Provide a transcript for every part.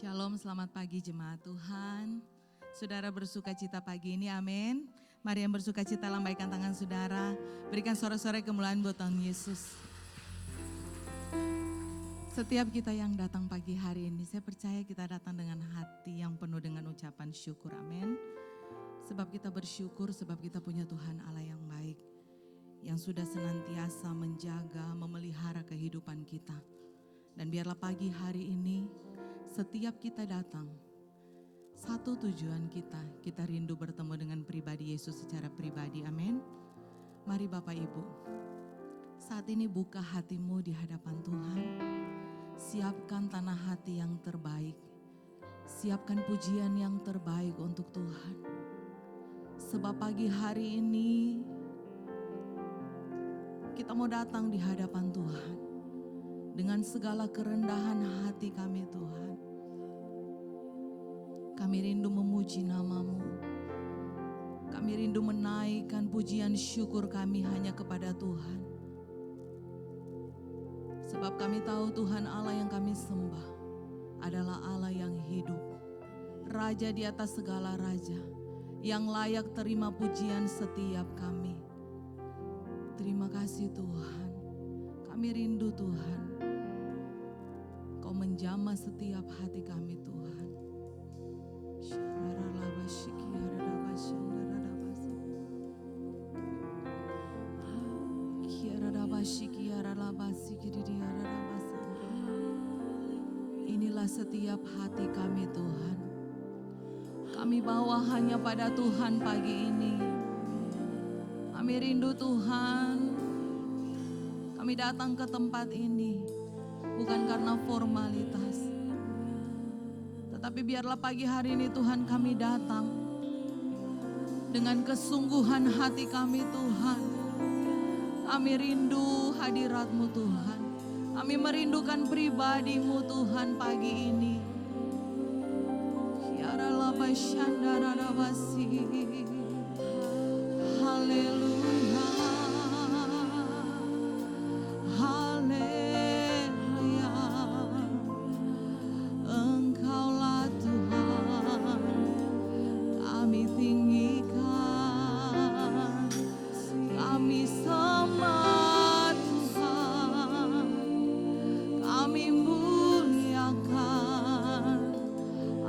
Shalom, selamat pagi jemaat Tuhan. Saudara bersuka cita pagi ini, amin. Mari yang bersuka cita lambaikan tangan saudara. Berikan sorak-sorai kemuliaan buat Tuhan Yesus. Setiap kita yang datang pagi hari ini, saya percaya kita datang dengan hati yang penuh dengan ucapan syukur, amin. Sebab kita bersyukur, sebab kita punya Tuhan Allah yang baik. Yang sudah senantiasa menjaga, memelihara kehidupan kita. Dan biarlah pagi hari ini, setiap kita datang, satu tujuan kita rindu bertemu dengan pribadi Yesus secara pribadi, amin. Mari Bapak Ibu, saat ini buka hatimu di hadapan Tuhan. Siapkan tanah hati yang terbaik, siapkan pujian yang terbaik untuk Tuhan. Sebab pagi hari ini, kita mau datang di hadapan Tuhan. Dengan segala kerendahan hati kami Tuhan. Kami rindu memuji nama-Mu. Kami rindu menaikkan pujian syukur kami hanya kepada Tuhan. Sebab kami tahu Tuhan Allah yang kami sembah adalah Allah yang hidup. Raja di atas segala raja. Yang layak terima pujian setiap kami. Terima kasih Tuhan. Kami rindu Tuhan. Kau menjamah setiap hati kami Tuhan. Inilah setiap hati kami Tuhan. Kami bawa hanya pada Tuhan pagi ini. Kami rindu Tuhan. Kami datang ke tempat ini bukan karena formalitas. Tetapi biarlah pagi hari ini Tuhan kami datang dengan kesungguhan hati kami Tuhan. Kami rindu hadirat-Mu Tuhan. Kami merindukan pribadi-Mu Tuhan pagi ini. Haleluya. Haleluya. Engkaulah Tuhan, kami tinggikan, kami sembah Tuhan, kami muliakan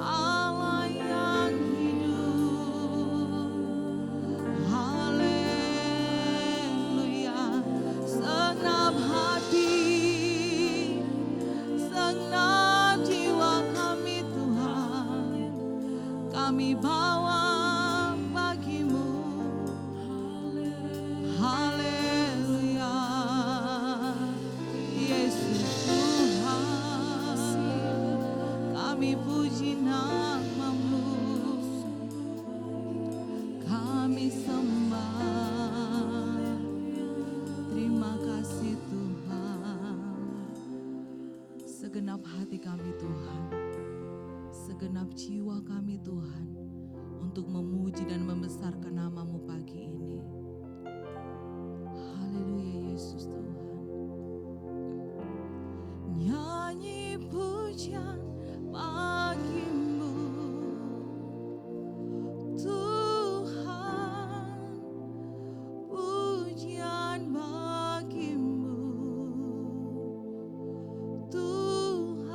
Allah yang hidup. Haleluya. Segenap hati, segenap jiwa kami Tuhan, kami bawa bagi-Mu. Haleluya. Yesus Tuhan, kami puji nama-Mu, kami sembah. Terima kasih Tuhan. Segenap hati kami Tuhan, segenap jiwa kami Tuhan, untuk memuji dan membesarkan nama-Mu pagi ini. Haleluya Yesus Tuhan. Nyanyi pujian bagi-Mu Tuhan, pujian bagi-Mu Tuhan.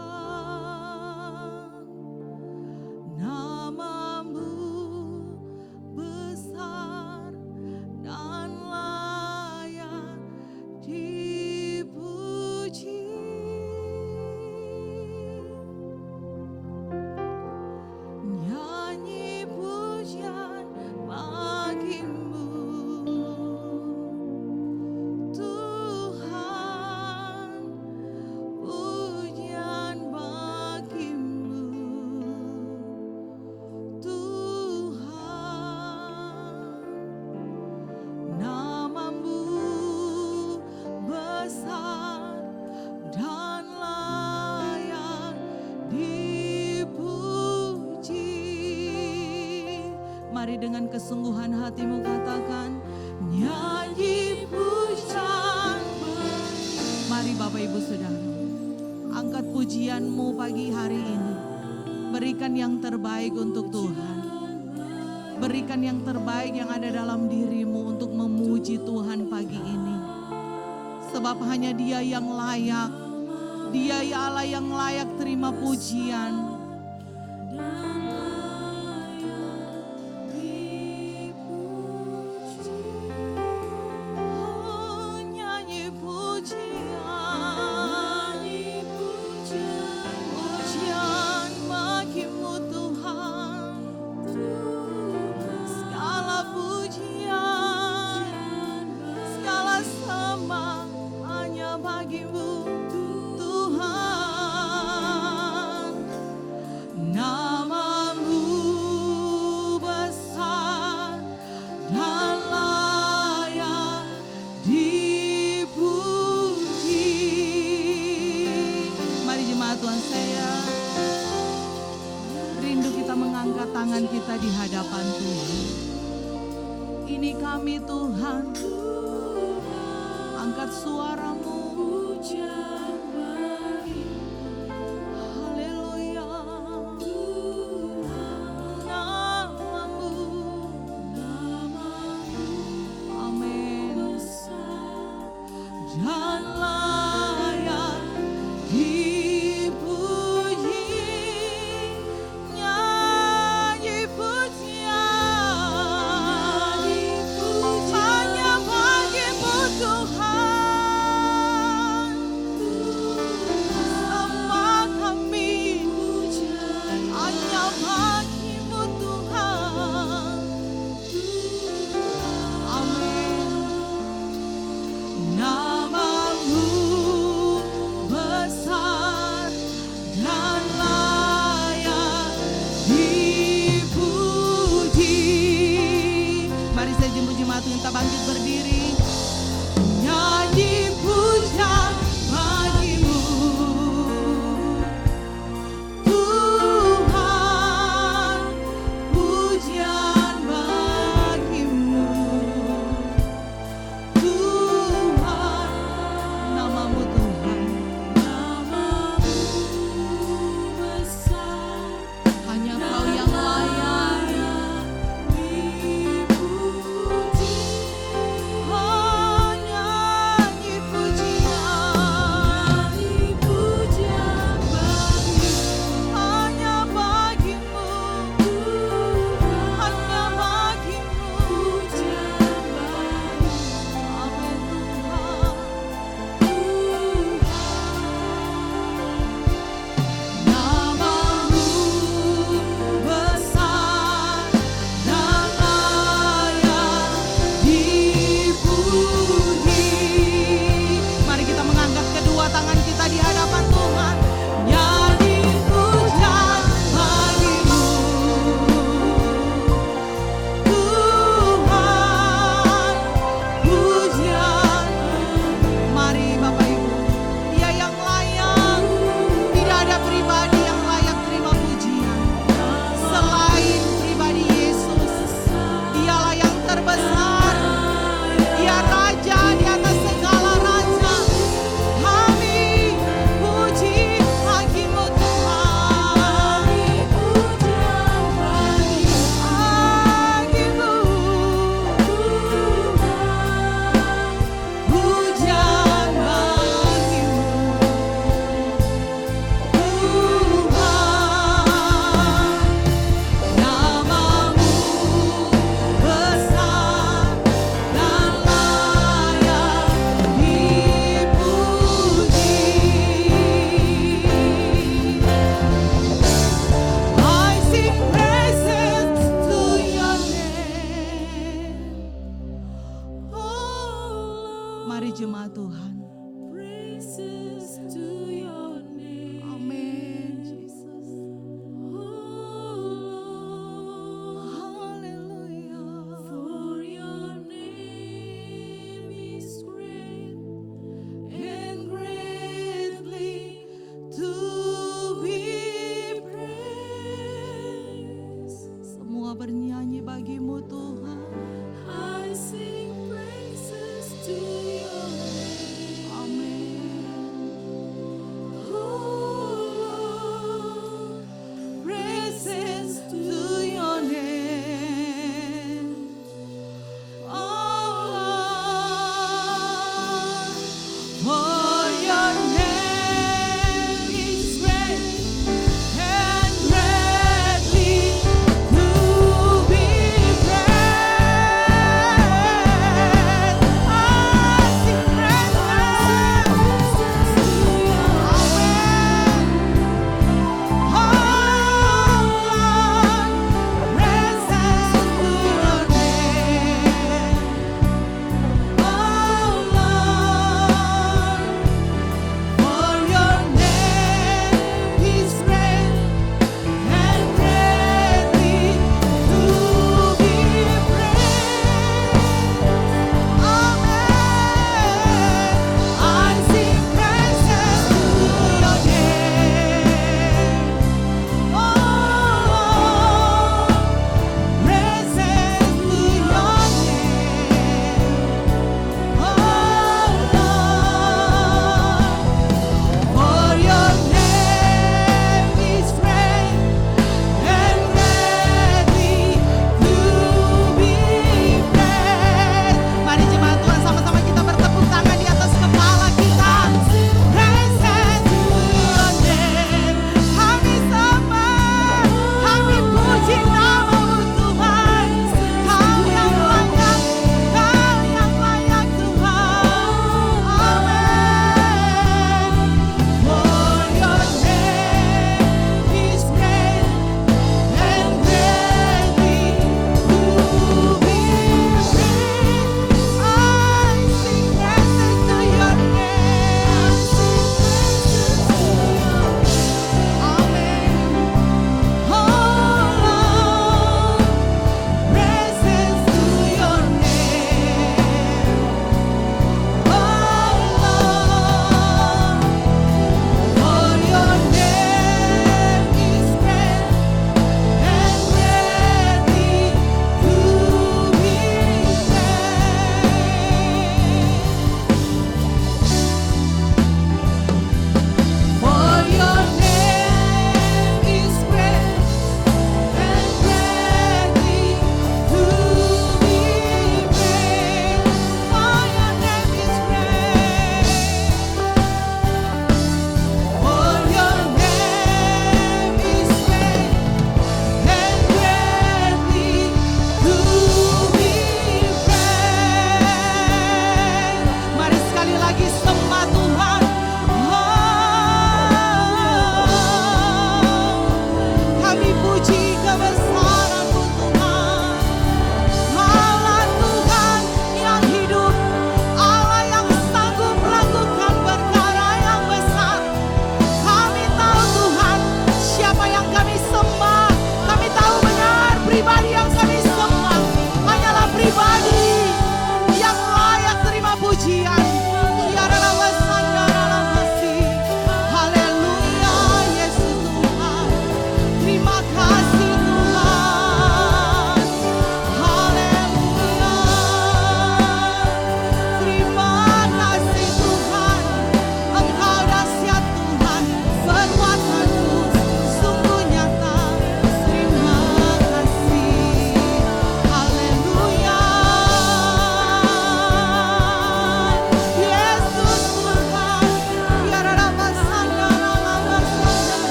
Nama-Mu besar dan layak dipuji. Nyanyi pujian bagi-Mu Tuhan, pujian bagi-Mu Tuhan. Nama-Mu besar dan layak dipuji. Mari dengan kesungguhan hatimu katakan, nyanyi pujian. Mari Bapak Ibu Saudara, angkat pujianmu pagi hari ini. Berikan yang terbaik untuk Tuhan. Berikan yang terbaik yang ada dalam dirimu untuk memuji Tuhan pagi ini. Sebab hanya Dia yang layak. Dia ya Allah yang layak terima pujian. Tangan kita di hadapan Tuhan. Ini kami Tuhan. Angkat suaramu. Haleluya. Namamu. Amin. Dan layak dipuji. Kita bangkit berdiri. Nyanyi pujian bagimu Tuhan, pujian bagimu Tuhan, namamu Tuhan, namamu besar, hanya Kau yang layak. Jemaat Tuhan. Amin, Jesus. Hallelujah. For your name is great and greatly to be praised. Semua bernyanyi bagimu Tuhan. I sing praises to your name.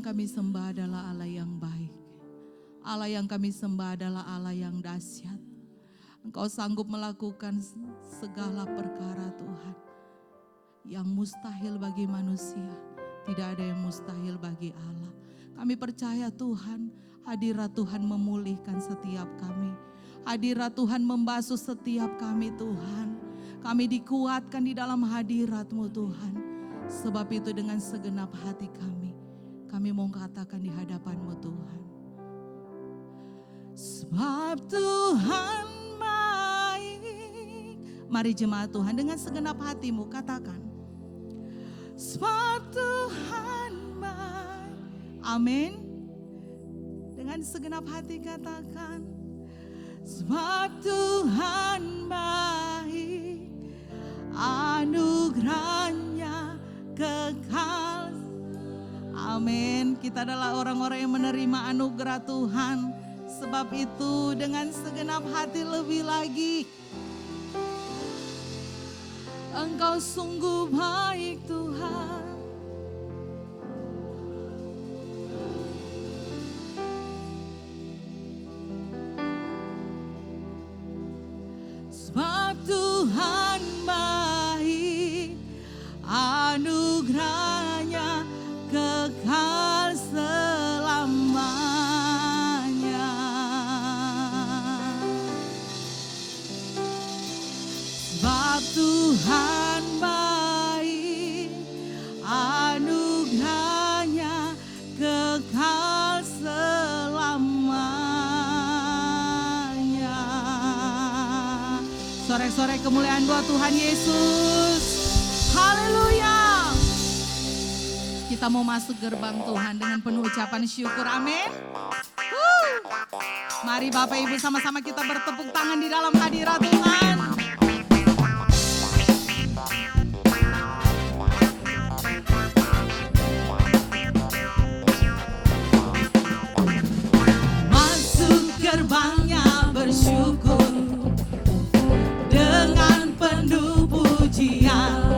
kami sembah adalah Allah yang baik. Allah yang kami sembah adalah Allah yang dahsyat. Engkau sanggup melakukan segala perkara Tuhan. Yang mustahil bagi manusia, tidak ada yang mustahil bagi Allah. Kami percaya Tuhan, hadirat Tuhan memulihkan setiap kami. Hadirat Tuhan membasuh setiap kami Tuhan. Kami dikuatkan di dalam hadirat-Mu Tuhan. Sebab itu dengan segenap hati kami mau katakan di hadapan-Mu Tuhan. Sebab Tuhan baik. Mari jemaat Tuhan dengan segenap hatimu katakan. Sebab Tuhan baik. Amin. Dengan segenap hati katakan. Sebab Tuhan baik. Anugerahnya kekal. Amin. Kita adalah orang-orang yang menerima anugerah Tuhan. Sebab itu dengan segenap hati lebih lagi. Engkau sungguh baik Tuhan. Sebab Tuhan baik, anugerahnya kekal selamanya. Sebab Tuhan baik, anugerahnya kekal selamanya. Sore-sore kemuliaan buat Tuhan Yesus. Haleluya. Kita mau masuk gerbang Tuhan dengan penuh ucapan syukur. Amin. Mari Bapak Ibu sama-sama kita bertepuk tangan di dalam hadirat Tuhan. Masuk gerbangnya bersyukur dengan penuh pujian.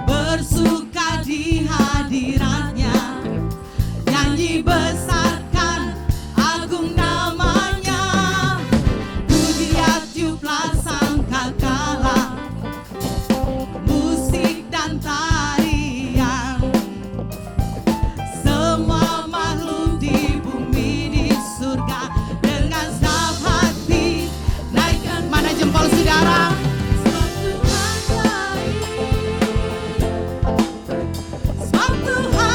Bersuka di hadiratnya, nyanyi besarkan agung namanya. Pujian tiuplah sangkakala, musik dan tarian. Semua makhluk di bumi di surga dengan senang hati naikkan. Mana jempol saudara? Sebab Tuhan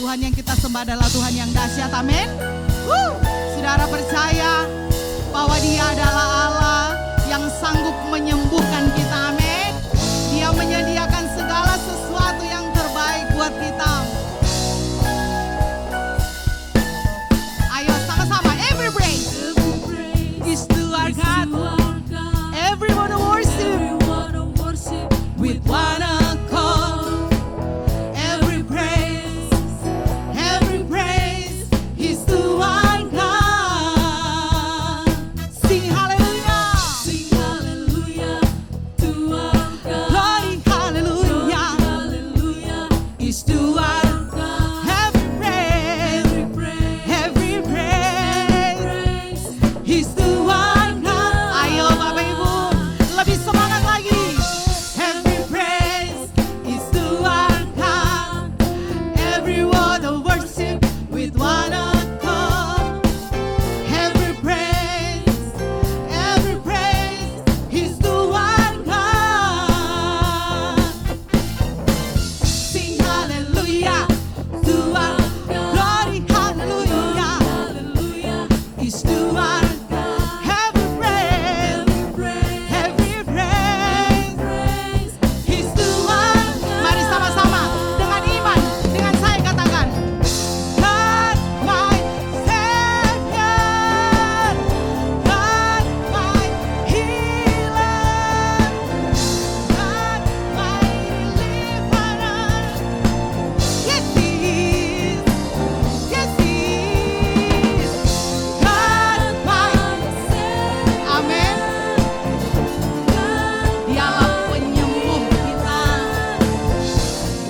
Tuhan yang kita sembah adalah Tuhan yang dahsyat, amin. Saudara percaya bahwa Dia adalah Allah yang sanggup menyembuhkan kita, amin. Dia menyediakan segala sesuatu yang terbaik buat kita. Ayo sama-sama, every praise is to our God. Everyone worship with one accord. Every praise is to our God. Sing hallelujah. Sing hallelujah to our God. Glory, hallelujah. Hallelujah Is to our God. every praise is to our God. Ayo Bapak Ibu, lebih semangat lagi. Every praise is to our God. Everyone worship with one accord. Every praise is to our God. Sing hallelujah to our glory, hallelujah Hallelujah is to our every praise is to our. Mari sama-sama dengan iman, dengan saya katakan, God my Savior, God my healer, God my deliverer. Yes He is, yes He is, God my amin. Dialah penyembuh kita,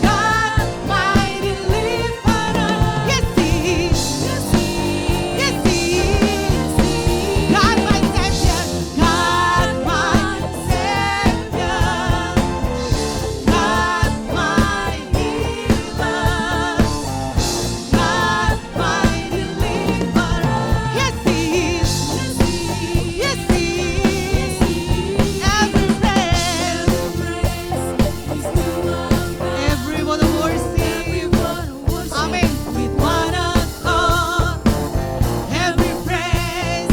God my deliverer. Yes He is, yes He is, God my Savior, God my Savior, God my healer, God my deliverer. Yes He is, yes He is, every praise, everyone worship, amen, with one accord. Every praise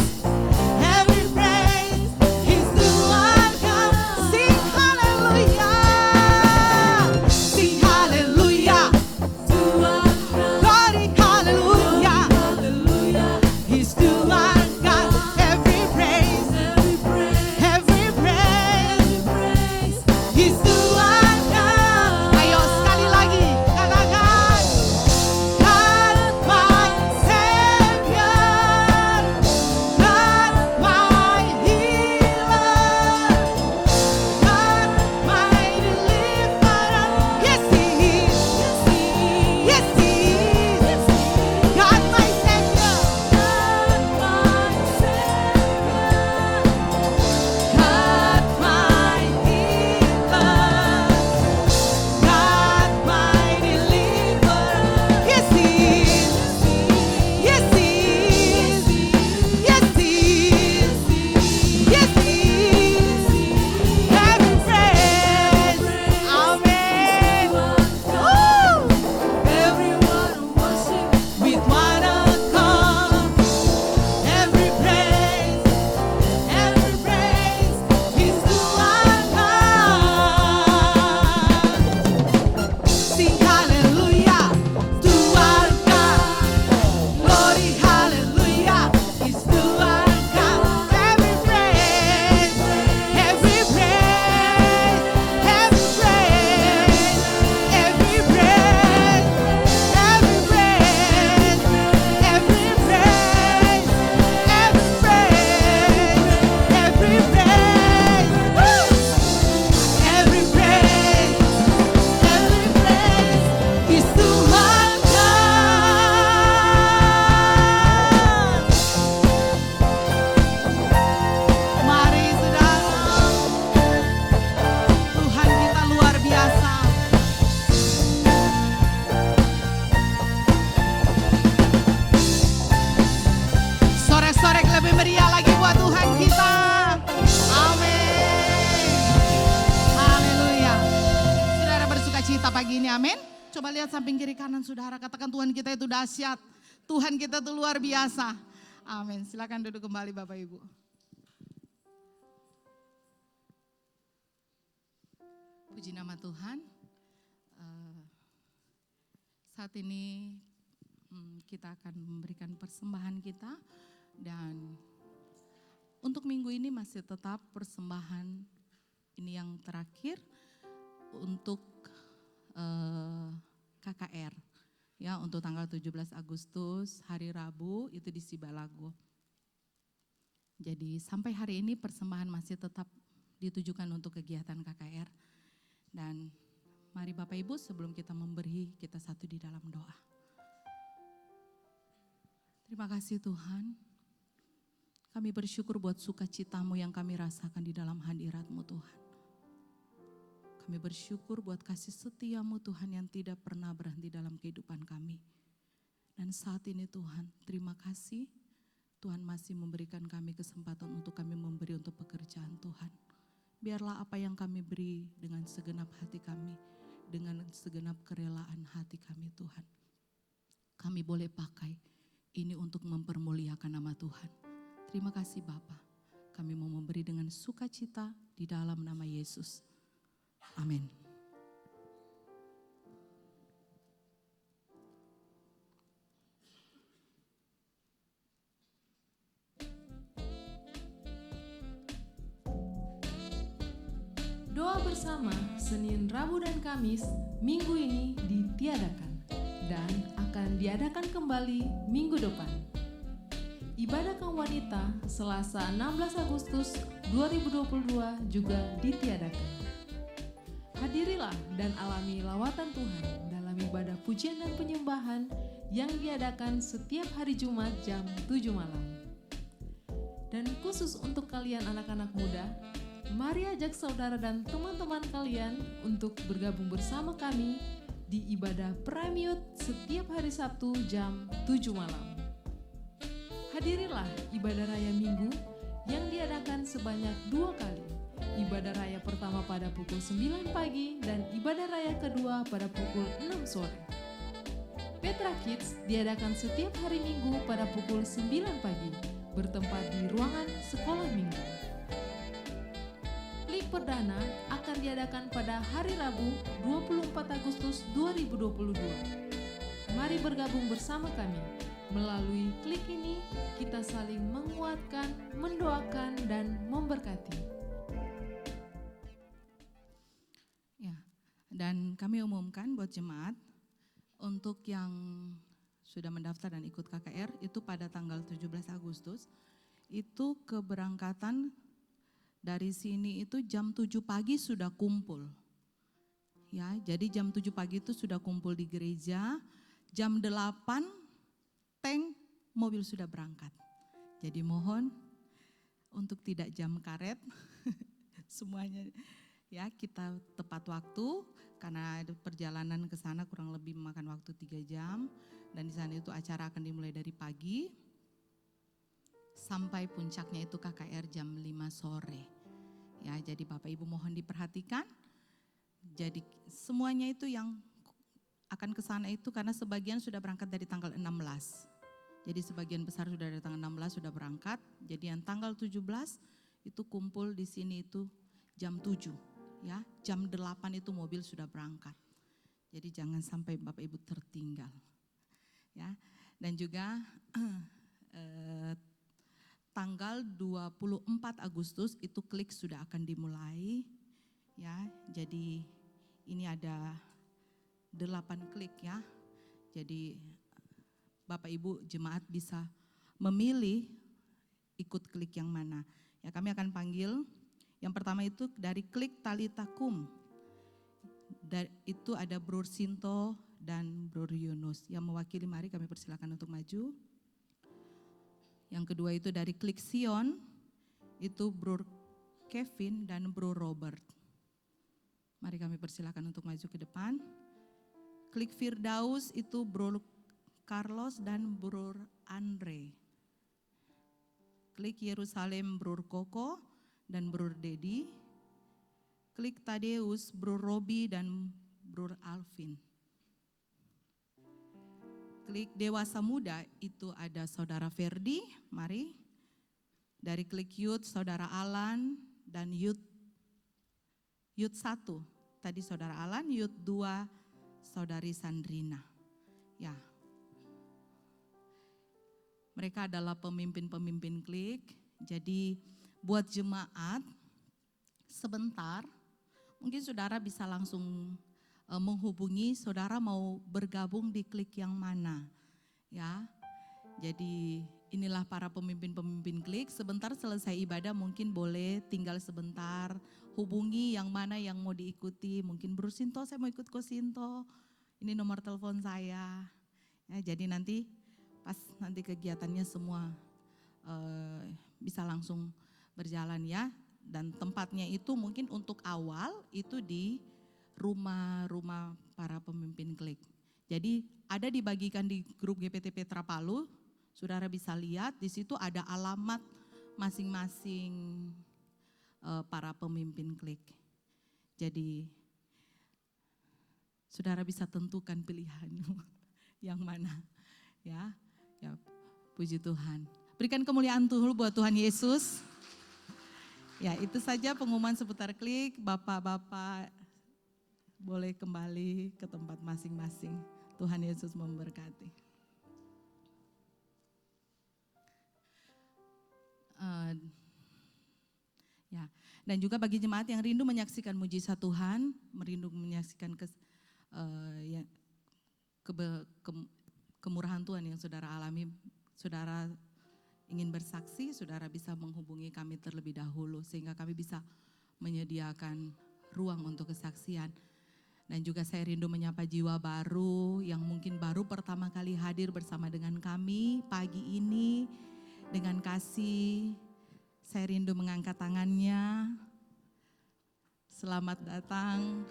is to our God. Sing hallelujah, sing hallelujah, glory, hallelujah, is to our God. Every praise is to our God. Ayo sekali lagi katakan, God my Savior, God my healer, God my deliverer. Yes He is, yes He is, God my Savior, God my healer, God my deliverer. Yes He is, yes He is, yes He is, yes He is. Every praise, amen. With one accord. Every praise is to our God. Sing hallelujah to our God. Glory, hallelujah is to our God. Every praise is to our God. Mari saudara, Tuhan kita luar biasa. Sorek-sorek lebih meriah lagi buat Tuhan kita. Amin. Haleluya. Saudara bersuka cita pagi ini, amin. Coba lihat samping kiri kanan saudara, katakan Tuhan kita itu dahsyat. Tuhan kita itu luar biasa. Amin. Silakan duduk kembali Bapak Ibu. Puji nama Tuhan. Saat ini kita akan memberikan persembahan kita. Dan untuk minggu ini masih tetap persembahan ini yang terakhir untuk KKR. Ya, untuk tanggal 17 Agustus, hari Rabu itu di Sibalago. Jadi sampai hari ini persembahan masih tetap ditujukan untuk kegiatan KKR. Dan mari Bapak Ibu sebelum kita memberi, kita satu di dalam doa. Terima kasih Tuhan. Kami bersyukur buat sukacita-Mu yang kami rasakan di dalam hadirat-Mu Tuhan. Kami bersyukur buat kasih setia-Mu Tuhan yang tidak pernah berhenti dalam kehidupan kami. Dan saat ini Tuhan, terima kasih Tuhan masih memberikan kami kesempatan untuk kami memberi untuk pekerjaan Tuhan. Biarlah apa yang kami beri dengan segenap hati kami, dengan segenap kerelaan hati kami Tuhan. Kami boleh pakai ini untuk mempermuliakan nama Tuhan. Terima kasih Bapa. Kami mau memberi dengan sukacita di dalam nama Yesus. Amin. Doa bersama Senin, Rabu, dan Kamis minggu ini ditiadakan dan akan diadakan kembali minggu depan. Ibadah kaum wanita Selasa 16 Agustus 2022 juga ditiadakan. Hadirilah dan alami lawatan Tuhan dalam ibadah pujian dan penyembahan yang diadakan setiap hari Jumat jam 7 malam. Dan khusus untuk kalian anak-anak muda, mari ajak saudara dan teman-teman kalian untuk bergabung bersama kami di ibadah Prime Youth setiap hari Sabtu jam 7 malam. Hadirilah ibadah raya minggu yang diadakan sebanyak 2 kali. Ibadah raya pertama pada pukul 9 pagi dan ibadah raya kedua pada pukul 6 sore. Petra Kids diadakan setiap hari Minggu pada pukul 9 pagi, bertempat di ruangan sekolah minggu. Klik perdana akan diadakan pada hari Rabu 24 Agustus 2022. Mari bergabung bersama kami. Melalui klik ini kita saling menguatkan, mendoakan, dan memberkati. Ya, dan kami umumkan buat jemaat untuk yang sudah mendaftar dan ikut KKR itu pada tanggal 17 Agustus itu keberangkatan dari sini itu jam 7 pagi sudah kumpul. Ya, jadi jam 7 pagi itu sudah kumpul di gereja, jam 8 tank mobil sudah berangkat. Jadi mohon untuk tidak jam karet semuanya ya kita tepat waktu karena perjalanan ke sana kurang lebih memakan waktu 3 jam dan di sana itu acara akan dimulai dari pagi sampai puncaknya itu KKR jam 5 sore. Ya, jadi Bapak Ibu mohon diperhatikan. Jadi semuanya itu yang akan ke sana itu karena sebagian sudah berangkat dari tanggal 16. Jadi sebagian besar sudah dari tanggal 16 sudah berangkat. Jadi yang tanggal 17 itu kumpul di sini itu jam 7. Ya, jam 8 itu mobil sudah berangkat. Jadi jangan sampai Bapak Ibu tertinggal. Ya, dan juga tanggal 24 Agustus itu klik sudah akan dimulai. Ya, jadi ini ada 8 klik ya. Jadi Bapak Ibu jemaat bisa memilih ikut klik yang mana. Ya, kami akan panggil yang pertama itu dari klik Talitakum. Itu ada Bro Sinto dan Bro Yunus yang mewakili, mari kami persilakan untuk maju. Yang kedua itu dari klik Sion, itu Bro Kevin dan Bro Robert. Mari kami persilakan untuk maju ke depan. Klik Firdaus itu Bro Carlos dan Bro Andre. Klik Yerusalem Bro Koko dan Bro Dedi. Klik Tadeus Bro Robi dan Bro Alvin. Klik Dewasa Muda itu ada Saudara Ferdi, mari. Dari Klik Youth, Saudara Alan, dan Youth 1, tadi Saudara Alan, Youth 2, Saudari Sandrina. Ya, mereka adalah pemimpin-pemimpin Klik. Jadi buat jemaat, sebentar, mungkin saudara bisa langsung menghubungi saudara mau bergabung di Klik yang mana. Ya, jadi inilah para pemimpin-pemimpin Klik. Sebentar selesai ibadah mungkin boleh tinggal sebentar, hubungi yang mana yang mau diikuti. Mungkin Bro Sinto, saya mau ikut Kosinto. Ini nomor telepon saya. Ya, jadi nanti pas nanti kegiatannya semua bisa langsung berjalan ya. Dan tempatnya itu mungkin untuk awal itu di rumah-rumah para pemimpin Klik. Jadi ada dibagikan di grup GPT Petra Palu, saudara bisa lihat di situ ada alamat masing-masing para pemimpin Klik. Jadi saudara bisa tentukan pilihanmu yang mana, ya, ya, puji Tuhan. Berikan kemuliaan Tuhan buat Tuhan Yesus. Ya, itu saja pengumuman seputar Klik. Bapak-bapak boleh kembali ke tempat masing-masing. Tuhan Yesus memberkati. Ya, dan juga bagi jemaat yang rindu menyaksikan mujizat Tuhan, merindu menyaksikan kemurahan Tuhan yang saudara alami, saudara ingin bersaksi, saudara bisa menghubungi kami terlebih dahulu sehingga kami bisa menyediakan ruang untuk kesaksian. Dan juga saya rindu menyapa jiwa baru yang mungkin baru pertama kali hadir bersama dengan kami pagi ini. Dengan kasih, saya rindu mengangkat tangannya. Selamat datang.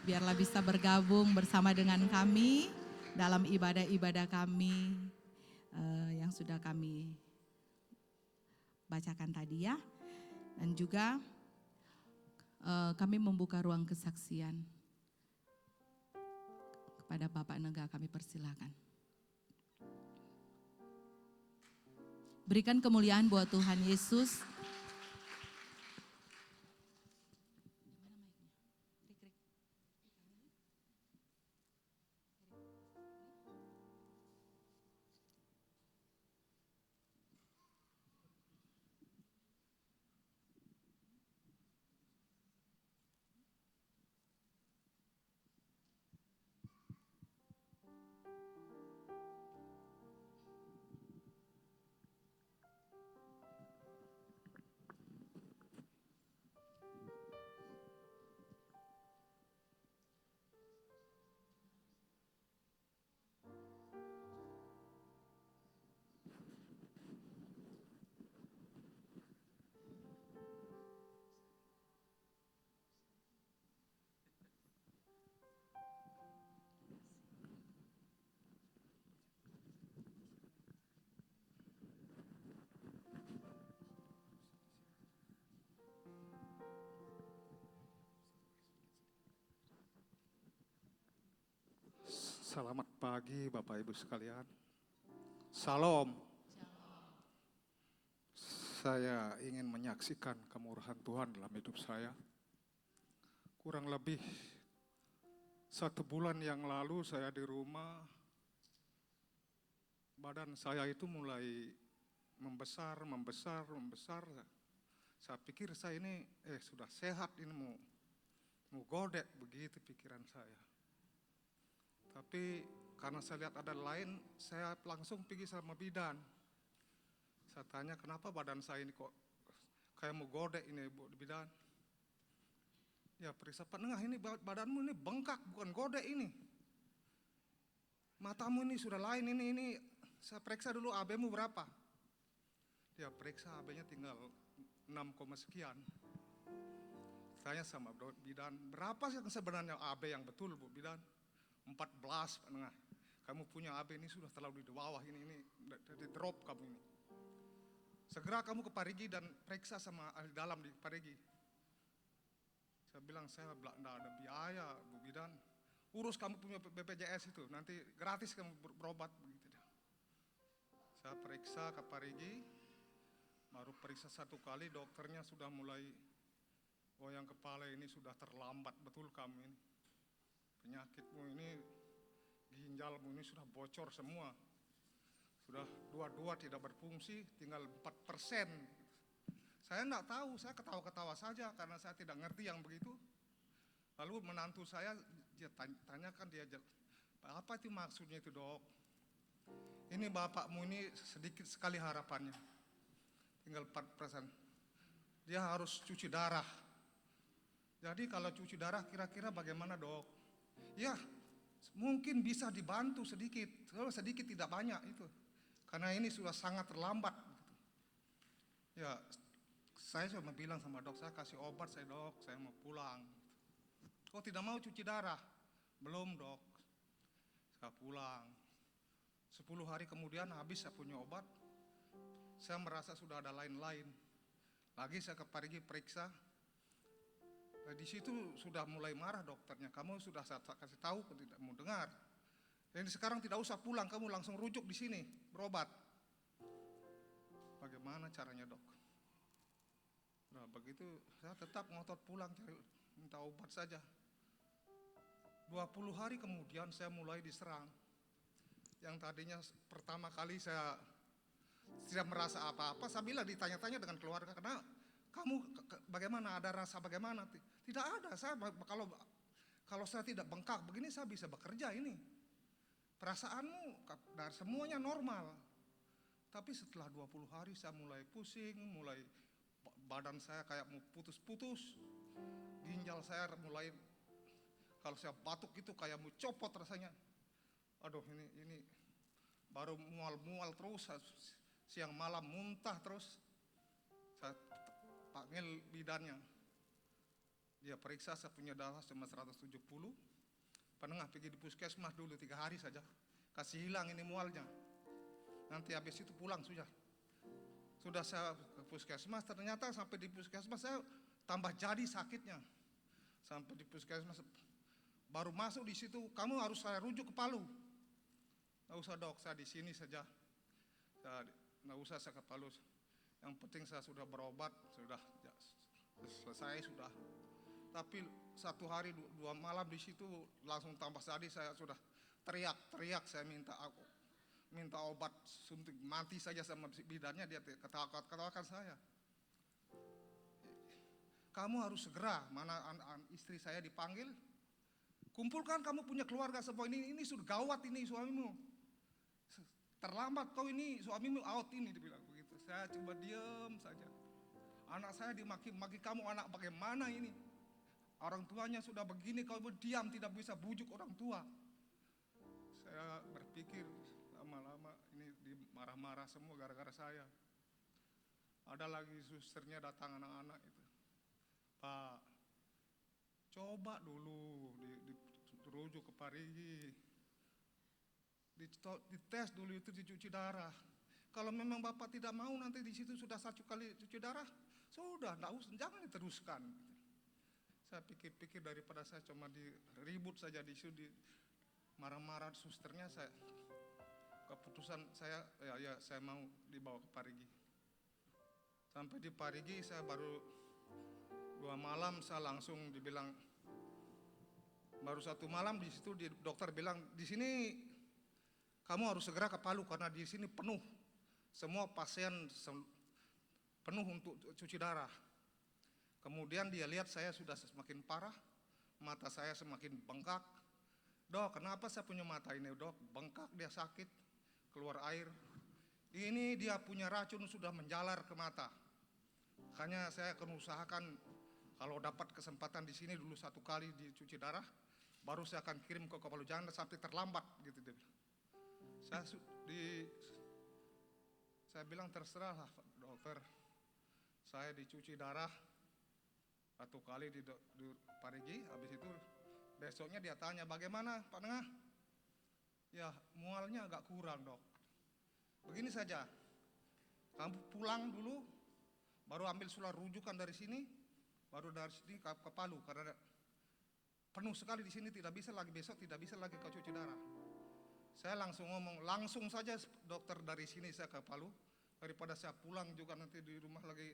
Biarlah bisa bergabung bersama dengan kami dalam ibadah-ibadah kami yang sudah kami bacakan tadi ya. Dan juga kami membuka ruang kesaksian. Kepada Bapak Nega kami persilakan. Berikan kemuliaan buat Tuhan Yesus. Selamat pagi Bapak Ibu sekalian. Salam. Saya ingin menyaksikan kemurahan Tuhan dalam hidup saya. Kurang lebih 1 bulan yang lalu saya di rumah, badan saya itu mulai membesar. Saya pikir saya ini sudah sehat, ini mau godek, begitu pikiran saya. Tapi karena saya lihat ada lain, saya langsung pergi sama bidan. Saya tanya kenapa badan saya ini kok kayak mau godek ini Bu bidan. Ya periksa penengah ini badanmu ini bengkak bukan godek ini. Matamu ini sudah lain ini. Saya periksa dulu AB-mu berapa. Dia periksa AB-nya tinggal 6, sekian. Tanya sama bidan, berapa sih sebenarnya AB yang betul Bu bidan? 14 penengah. Kamu punya AB ini sudah terlalu di bawah ini di drop kamu ini. Segera kamu ke Parigi dan periksa sama ahli dalam di Parigi. Saya bilang saya tidak ada biaya Bu bidan. urus kamu punya BPJS itu, nanti gratis kamu berobat begitu. Saya periksa ke Parigi, baru periksa 1 kali dokternya sudah mulai goyang kepala, ini sudah terlambat betul kamu ini. Penyakitmu ini, ginjalmu ini sudah bocor semua. Sudah dua-dua tidak berfungsi, tinggal 4%. Saya enggak tahu, saya ketawa-ketawa saja karena saya tidak ngerti yang begitu. Lalu menantu saya, dia tanyakan dia, apa itu maksudnya itu dok? Ini bapakmu ini sedikit sekali harapannya, tinggal 4%. Dia harus cuci darah. Jadi kalau cuci darah kira-kira bagaimana dok? Ya mungkin bisa dibantu sedikit, kalau sedikit tidak banyak itu. Karena ini sudah sangat terlambat. Ya saya cuma bilang sama dok, saya kasih obat saya dok, saya mau pulang. Kok tidak mau cuci darah? Belum dok, saya pulang. 10 hari kemudian habis saya punya obat, saya merasa sudah ada lain-lain. Lagi saya ke Parigi periksa, nah, di situ sudah mulai marah dokternya. Kamu sudah saya kasih tahu, tidak mau dengar. Jadi sekarang tidak usah pulang, kamu langsung rujuk di sini berobat. Bagaimana caranya dok? Nah begitu saya tetap ngotot pulang, cari minta obat saja. 20 hari kemudian saya mulai diserang. Yang tadinya pertama kali saya tidak merasa apa-apa, saya bilang ditanya-tanya dengan keluarga, karena kamu bagaimana, ada rasa bagaimana? Tidak ada, saya kalau saya tidak bengkak begini saya bisa bekerja ini. Perasaanmu dari semuanya normal. Tapi setelah 20 hari saya mulai pusing, mulai badan saya kayak mau putus-putus. Ginjal saya mulai, kalau saya batuk itu kayak mau copot rasanya. Aduh ini baru mual-mual terus, siang malam muntah terus. Saya panggil bidannya, dia periksa saya punya darah cuma 170. Penengah pergi di puskesmas dulu 3 hari saja, kasih hilang ini mualnya. Nanti habis itu pulang sudah. Sudah saya ke puskesmas, ternyata sampai di puskesmas saya tambah jadi sakitnya. Sampai di puskesmas baru masuk di situ, kamu harus saya rujuk ke Palu. Nggak usah dok, saya di sini saja. Nggak usah saya ke Palu. Yang penting saya sudah berobat, sudah ya, selesai sudah. Tapi 1 hari 2 malam di situ langsung tambah jadi, saya sudah teriak-teriak, saya minta obat suntik mati saja sama bidannya, dia ketawakan saya. Kamu harus segera, mana istri saya dipanggil, kumpulkan kamu punya keluarga semua, ini sudah gawat ini suamimu. Terlambat kau ini, suamimu out ini, dibilang begitu. Saya coba diam saja. Anak saya dimaki-maki, kamu anak bagaimana ini? Orang tuanya sudah begini, kau diam, tidak bisa bujuk orang tua. Saya berpikir lama-lama ini marah-marah semua gara-gara saya. Ada lagi susternya datang anak-anak itu. Pak, coba dulu dirujuk ke Parigi. Dites dulu itu, dicuci darah. Kalau memang bapak tidak mau, nanti di situ sudah 1 kali cuci darah, sudah, jangan diteruskan. Saya pikir-pikir daripada saya cuma diribut saja di situ, marah-marah susternya, saya keputusan saya ya saya mau dibawa ke Parigi. Sampai di Parigi saya baru 2 malam, saya langsung dibilang, baru 1 malam di situ dokter bilang, di sini kamu harus segera ke Palu karena di sini penuh, semua pasien penuh untuk cuci darah. Kemudian dia lihat saya sudah semakin parah, mata saya semakin bengkak. Dok, kenapa saya punya mata ini dok? Bengkak, dia sakit, keluar air. Ini dia punya racun sudah menjalar ke mata. Makanya saya akan usahakan kalau dapat kesempatan di sini dulu 1 kali dicuci darah, baru saya akan kirim ke Palu, jangan sampai terlambat gitu dia bilang. Saya bilang terserah lah dokter, saya dicuci darah 1 kali di Parigi, habis itu besoknya dia tanya, bagaimana Pak Nengah? Ya mualnya agak kurang dok. Begini saja, kamu pulang dulu, baru ambil surat rujukan dari sini, baru dari sini ke Palu, karena penuh sekali di sini, tidak bisa lagi, besok tidak bisa lagi kau cuci darah. Saya langsung ngomong, langsung saja dokter dari sini saya ke Palu, daripada saya pulang juga nanti di rumah lagi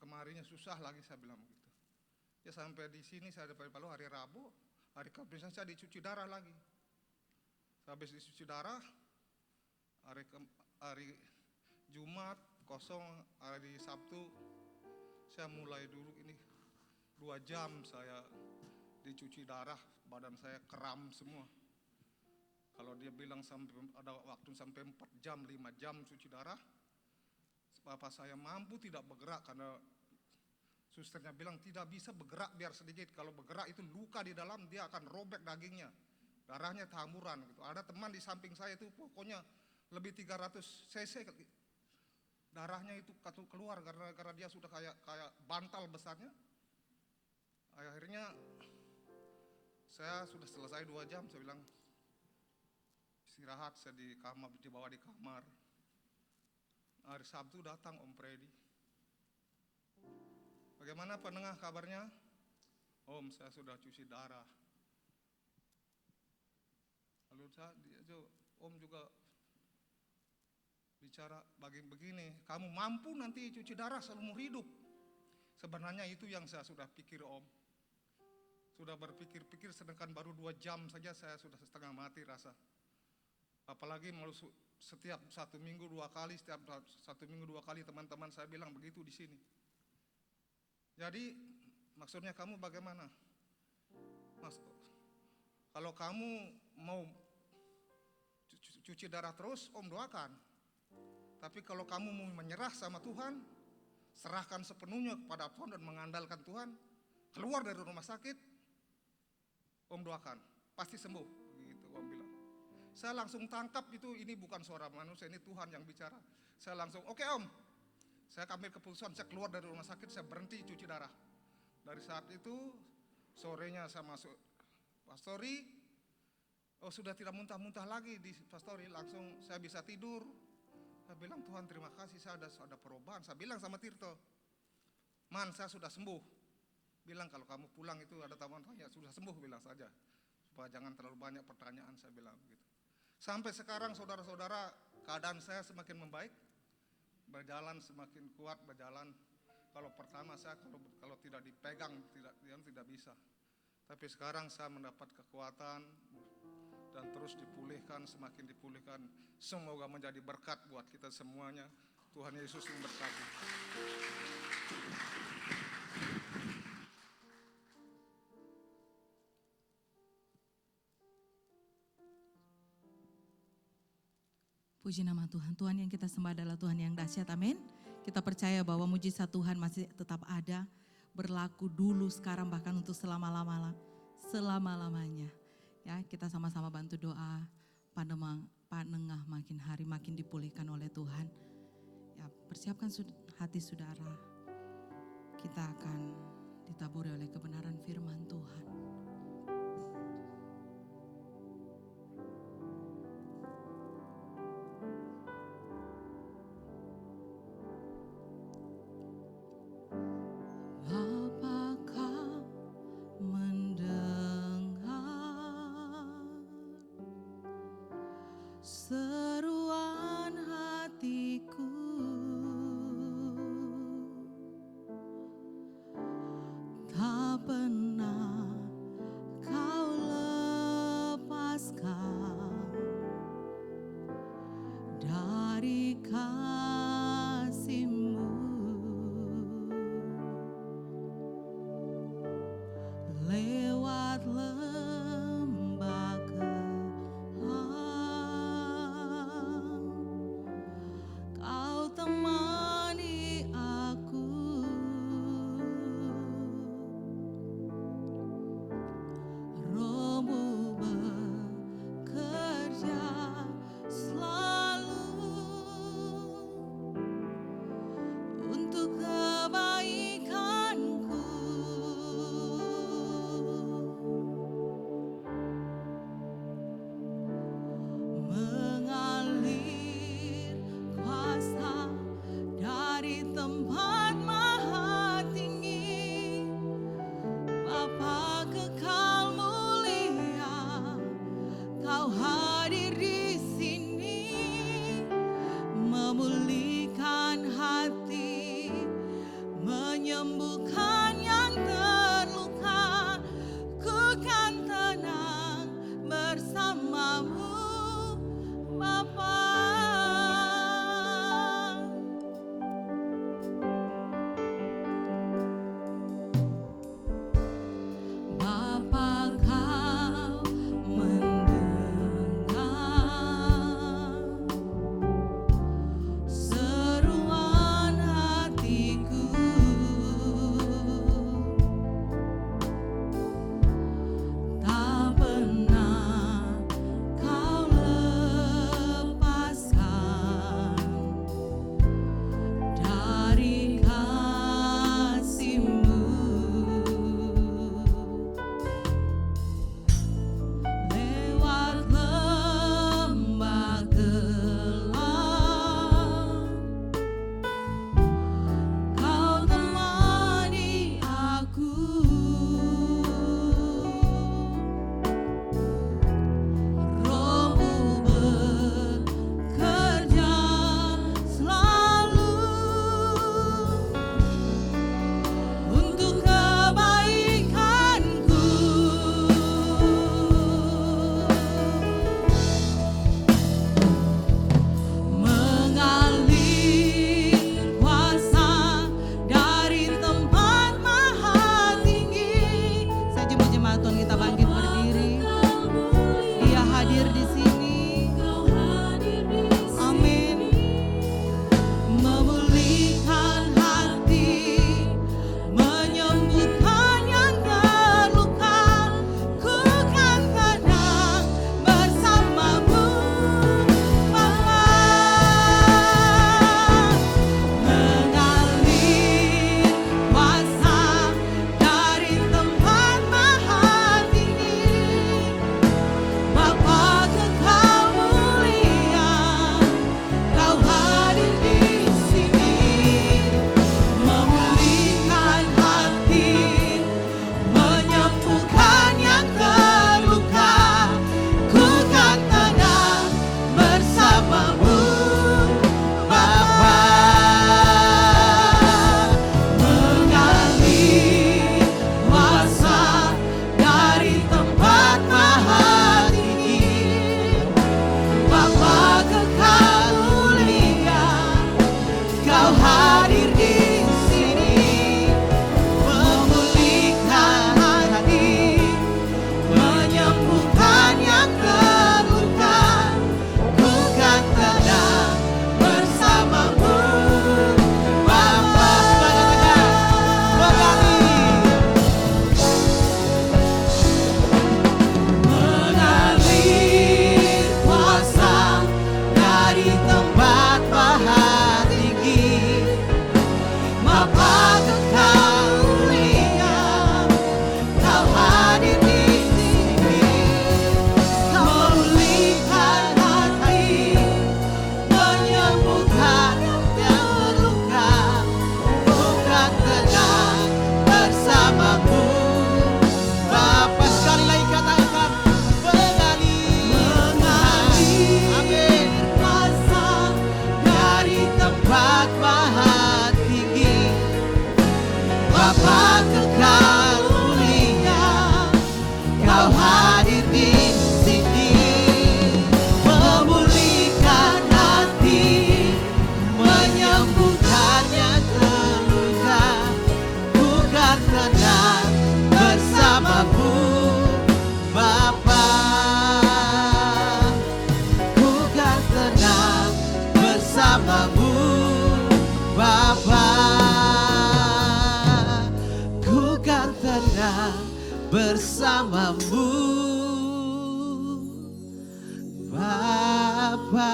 kemarinnya susah lagi, saya bilang begitu. Ya sampai di sini saya dari Palu hari Rabu, hari Kamis saya dicuci darah lagi. Habis dicuci darah, hari Jumat kosong, hari Sabtu saya mulai dulu ini 2 jam saya dicuci darah, badan saya kram semua. Kalau dia bilang sampai ada waktu sampai 4 jam, 5 jam cuci darah, bapak saya mampu tidak bergerak karena susternya bilang tidak bisa bergerak biar sedikit. Kalau bergerak itu luka di dalam, dia akan robek dagingnya, darahnya tamuran gitu. Ada teman di samping saya itu pokoknya lebih 300 cc darahnya itu keluar karena dia sudah kayak bantal besarnya. Akhirnya saya sudah selesai 2 jam, saya bilang istirahat, saya dibawa di kamar. Hari Sabtu datang Om Freddy. Bagaimana penengah kabarnya? Om, saya sudah cuci darah. Lalu Om juga bicara begini, kamu mampu nanti cuci darah seumur hidup. Sebenarnya itu yang saya sudah pikir Om. Sudah berpikir-pikir, sedangkan baru 2 jam saja saya sudah setengah mati rasa. Apalagi setiap 1 minggu 2 kali, setiap 1 minggu 2 kali teman-teman saya bilang begitu di sini. Jadi maksudnya kamu bagaimana? Kalau kamu mau cuci darah terus, Om doakan. Tapi kalau kamu mau menyerah sama Tuhan, serahkan sepenuhnya kepada Tuhan dan mengandalkan Tuhan, keluar dari rumah sakit, Om doakan, pasti sembuh. Begitu Om bilang. Saya langsung tangkap itu, ini bukan suara manusia, ini Tuhan yang bicara. Saya langsung, oke Om. Saya ambil keputusan, saya keluar dari rumah sakit, saya berhenti cuci darah. Dari saat itu, sorenya saya masuk pastori, sudah tidak muntah-muntah lagi di pastori, langsung saya bisa tidur. Saya bilang, Tuhan terima kasih, saya ada perubahan. Saya bilang sama Tirto, Man, saya sudah sembuh. Bilang kalau kamu pulang itu ada tamu tanya, sudah sembuh, bilang saja. Supaya jangan terlalu banyak pertanyaan, saya bilang begitu. Sampai sekarang saudara-saudara, keadaan saya semakin membaik, berjalan semakin kuat, berjalan. Kalau pertama saya kalau tidak dipegang tidak bisa. Tapi sekarang saya mendapat kekuatan dan terus dipulihkan, semakin dipulihkan. Semoga menjadi berkat buat kita semuanya. Tuhan Yesus memberkati. Puji nama Tuhan. Tuhan yang kita sembah adalah Tuhan yang dahsyat, amin. Kita percaya bahwa mujizat Tuhan masih tetap ada, berlaku dulu, sekarang, bahkan untuk selama-lamanya. Ya, kita sama-sama bantu doa, panengah makin hari makin dipulihkan oleh Tuhan. Ya, persiapkan hati saudara. Kita akan ditaburi oleh kebenaran firman Tuhan. Seruan hatiku, tak pernah kau lepaskan dari kasih-Mu. Lewat lembah gelap hambamu Bapa.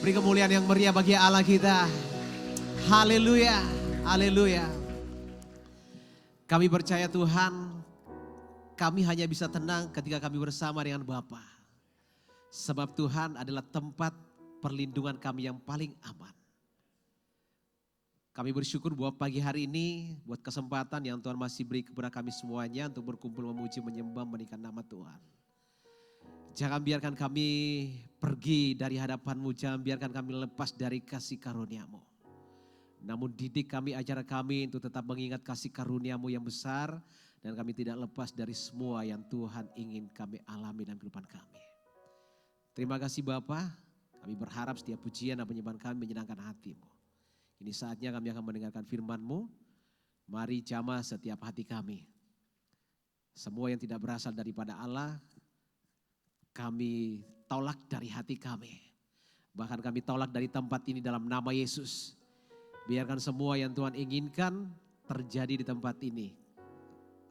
Beri kemuliaan yang meriah bagi Allah kita. Haleluya, haleluya. Kami percaya Tuhan, kami hanya bisa tenang ketika kami bersama dengan Bapa. Sebab Tuhan adalah tempat perlindungan kami yang paling aman. Kami bersyukur bahwa pagi hari ini buat kesempatan yang Tuhan masih beri kepada kami semuanya untuk berkumpul memuji, menyembah, meninggikan nama Tuhan. Jangan biarkan kami pergi dari hadapan-Mu, jangan biarkan kami lepas dari kasih karunia-Mu. Namun didik kami, ajar kami untuk tetap mengingat kasih karunia-Mu yang besar dan kami tidak lepas dari semua yang Tuhan ingin kami alami dalam kehidupan kami. Terima kasih Bapa, kami berharap setiap pujian dan penyembahan kami menyenangkan hati-Mu. Ini saatnya kami akan mendengarkan firman-Mu. Mari jamah setiap hati kami. Semua yang tidak berasal daripada Allah, kami tolak dari hati kami. Bahkan kami tolak dari tempat ini dalam nama Yesus. Biarkan semua yang Tuhan inginkan terjadi di tempat ini.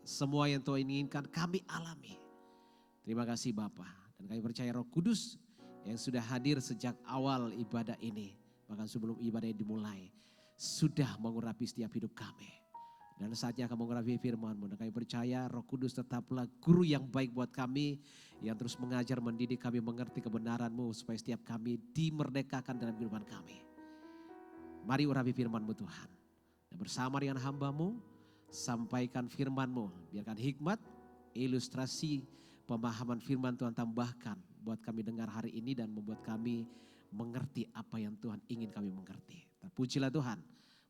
Semua yang Tuhan inginkan kami alami. Terima kasih Bapa. Dan kami percaya Roh Kudus yang sudah hadir sejak awal ibadah ini. Bahkan sebelum ibadah dimulai, sudah mengurapi setiap hidup kami. Dan saatnya akan mengurapi firman-Mu. Dan kami percaya Roh Kudus tetaplah guru yang baik buat kami, yang terus mengajar, mendidik kami mengerti kebenaran-Mu, supaya setiap kami dimerdekakan dalam kehidupan kami. Mari urapi firman-Mu Tuhan. Dan bersama dengan hamba-Mu, sampaikan firman-Mu. Biarkan hikmat, ilustrasi, pemahaman firman Tuhan tambahkan buat kami dengar hari ini dan membuat kami mengerti apa yang Tuhan ingin kami mengerti. Terpujilah Tuhan.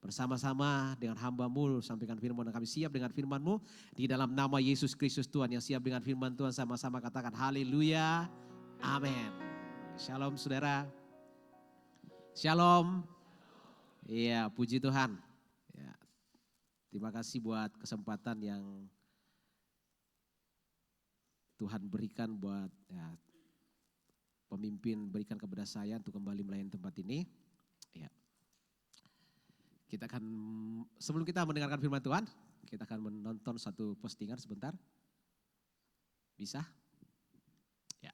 Bersama-sama dengan hamba-Mu sampaikan firman dan kami siap dengan firman-Mu. Di dalam nama Yesus Kristus Tuhan yang siap dengan firman Tuhan, sama-sama katakan haleluya. Amin. Shalom saudara. Shalom. Iya, puji Tuhan. Ya. Terima kasih buat kesempatan yang Tuhan berikan buat pemimpin berikan kepada saya untuk kembali melayani tempat ini. Ya. Kita akan, sebelum kita mendengarkan firman Tuhan, kita akan menonton satu postingan sebentar. Bisa? Ya.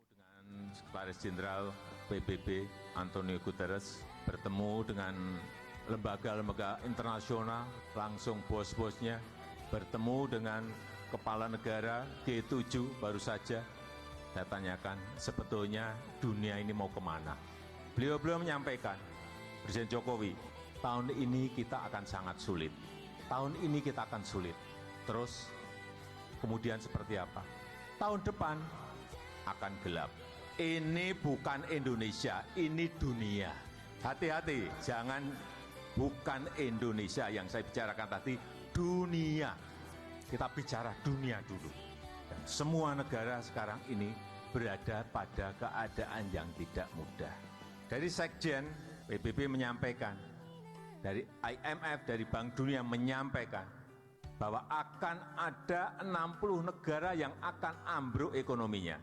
Dengan Sekretaris Jenderal PBB Antonio Guterres, bertemu dengan lembaga-lembaga internasional, langsung bos-bosnya, bertemu dengan kepala negara G7 baru saja. Saya tanyakan sebetulnya dunia ini mau kemana. Beliau menyampaikan, Presiden Jokowi, tahun ini kita akan sangat sulit. Tahun ini kita akan sulit. Terus kemudian seperti apa? Tahun depan akan gelap. Ini bukan Indonesia, ini dunia. Hati-hati, jangan bukan Indonesia yang saya bicarakan tadi, dunia. Kita bicara dunia dulu. Dan semua negara sekarang ini berada pada keadaan yang tidak mudah. Dari Sekjen, PBB menyampaikan, dari IMF, dari Bank Dunia menyampaikan bahwa akan ada 60 negara yang akan ambruk ekonominya.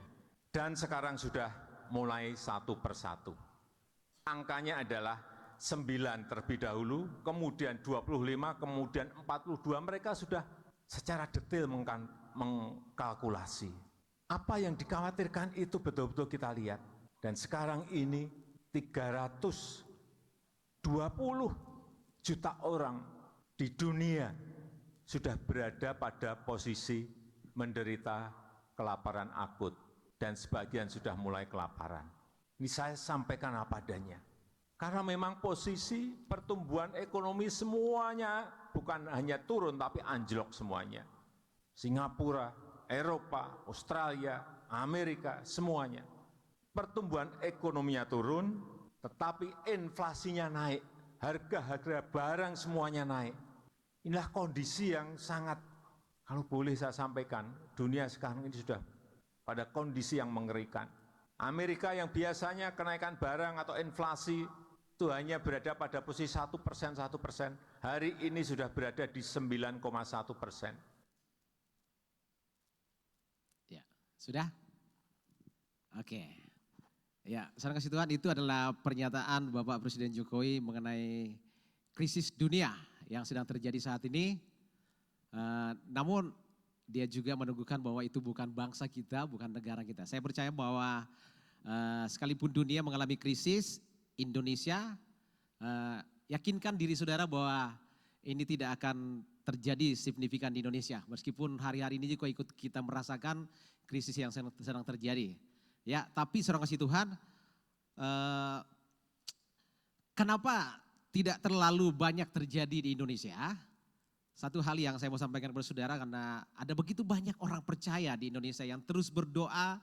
Dan sekarang sudah mulai satu persatu. Angkanya adalah 9 terlebih dahulu, kemudian 25, kemudian 42. Mereka sudah secara detail mengkalkulasi. Apa yang dikhawatirkan itu betul-betul kita lihat. Dan sekarang ini 320 juta orang di dunia sudah berada pada posisi menderita kelaparan akut. Dan sebagian sudah mulai kelaparan. Ini saya sampaikan apa adanya. Karena memang posisi pertumbuhan ekonomi semuanya bukan hanya turun tapi anjlok semuanya. Singapura, Eropa, Australia, Amerika, semuanya. Pertumbuhan ekonominya turun tetapi inflasinya naik. Harga-harga barang semuanya naik. Inilah kondisi yang sangat, kalau boleh saya sampaikan, dunia sekarang ini sudah pada kondisi yang mengerikan. Amerika yang biasanya kenaikan barang atau inflasi itu hanya berada pada posisi 1%, hari ini sudah berada di 9,1%. Ya, sudah? Oke. Ya, saudara kasih Tuhan, itu adalah pernyataan Bapak Presiden Jokowi mengenai krisis dunia yang sedang terjadi saat ini. Namun dia juga meneguhkan bahwa itu bukan bangsa kita, bukan negara kita. Saya percaya bahwa sekalipun dunia mengalami krisis, Indonesia, yakinkan diri saudara bahwa ini tidak akan terjadi signifikan di Indonesia. Meskipun hari-hari ini juga ikut kita merasakan krisis yang sedang terjadi. Ya, tapi saudara kasih Tuhan, kenapa tidak terlalu banyak terjadi di Indonesia? Satu hal yang saya mau sampaikan kepada saudara, karena ada begitu banyak orang percaya di Indonesia yang terus berdoa,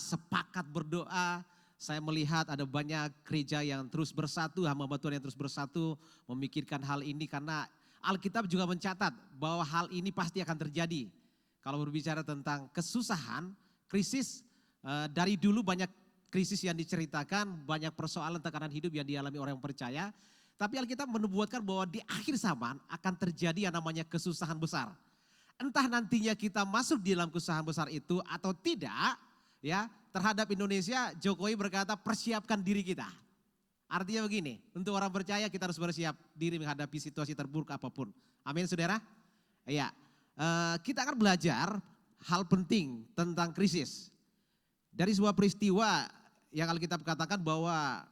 sepakat berdoa. Saya melihat ada banyak gereja yang terus bersatu, hamba Tuhan yang terus bersatu memikirkan hal ini, karena Alkitab juga mencatat bahwa hal ini pasti akan terjadi. Kalau berbicara tentang kesusahan, krisis, dari dulu banyak krisis yang diceritakan, banyak persoalan tekanan hidup yang dialami orang yang percaya. Tapi Alkitab menubuatkan bahwa di akhir zaman akan terjadi yang namanya kesusahan besar. Entah nantinya kita masuk di dalam kesusahan besar itu atau tidak, ya, terhadap Indonesia, Jokowi berkata persiapkan diri kita. Artinya begini, untuk orang percaya kita harus bersiap diri menghadapi situasi terburuk apapun. Amin saudara? Ya, kita akan belajar hal penting tentang krisis. Dari sebuah peristiwa yang Alkitab katakan bahwa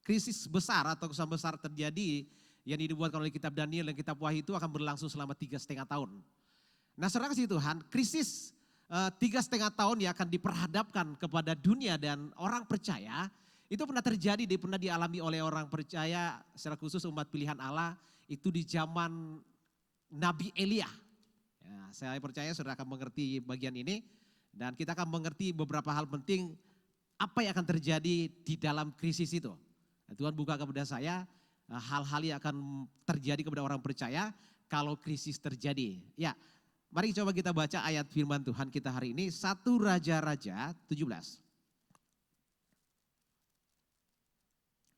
krisis besar atau kesusahan besar terjadi yang dibuatkan oleh kitab Daniel dan kitab Wahyu itu akan berlangsung selama 3,5 tahun. Nah saudara kasih Tuhan, krisis 3,5 tahun yang akan diperhadapkan kepada dunia dan orang percaya, itu pernah terjadi, pernah dialami oleh orang percaya secara khusus umat pilihan Allah, itu di zaman Nabi Elia. Ya, saya percaya saudara akan mengerti bagian ini. Dan kita akan mengerti beberapa hal penting apa yang akan terjadi di dalam krisis itu. Tuhan buka kepada saya hal-hal yang akan terjadi kepada orang percaya kalau krisis terjadi. Ya, mari coba kita baca ayat firman Tuhan kita hari ini, 1 Raja-Raja 17.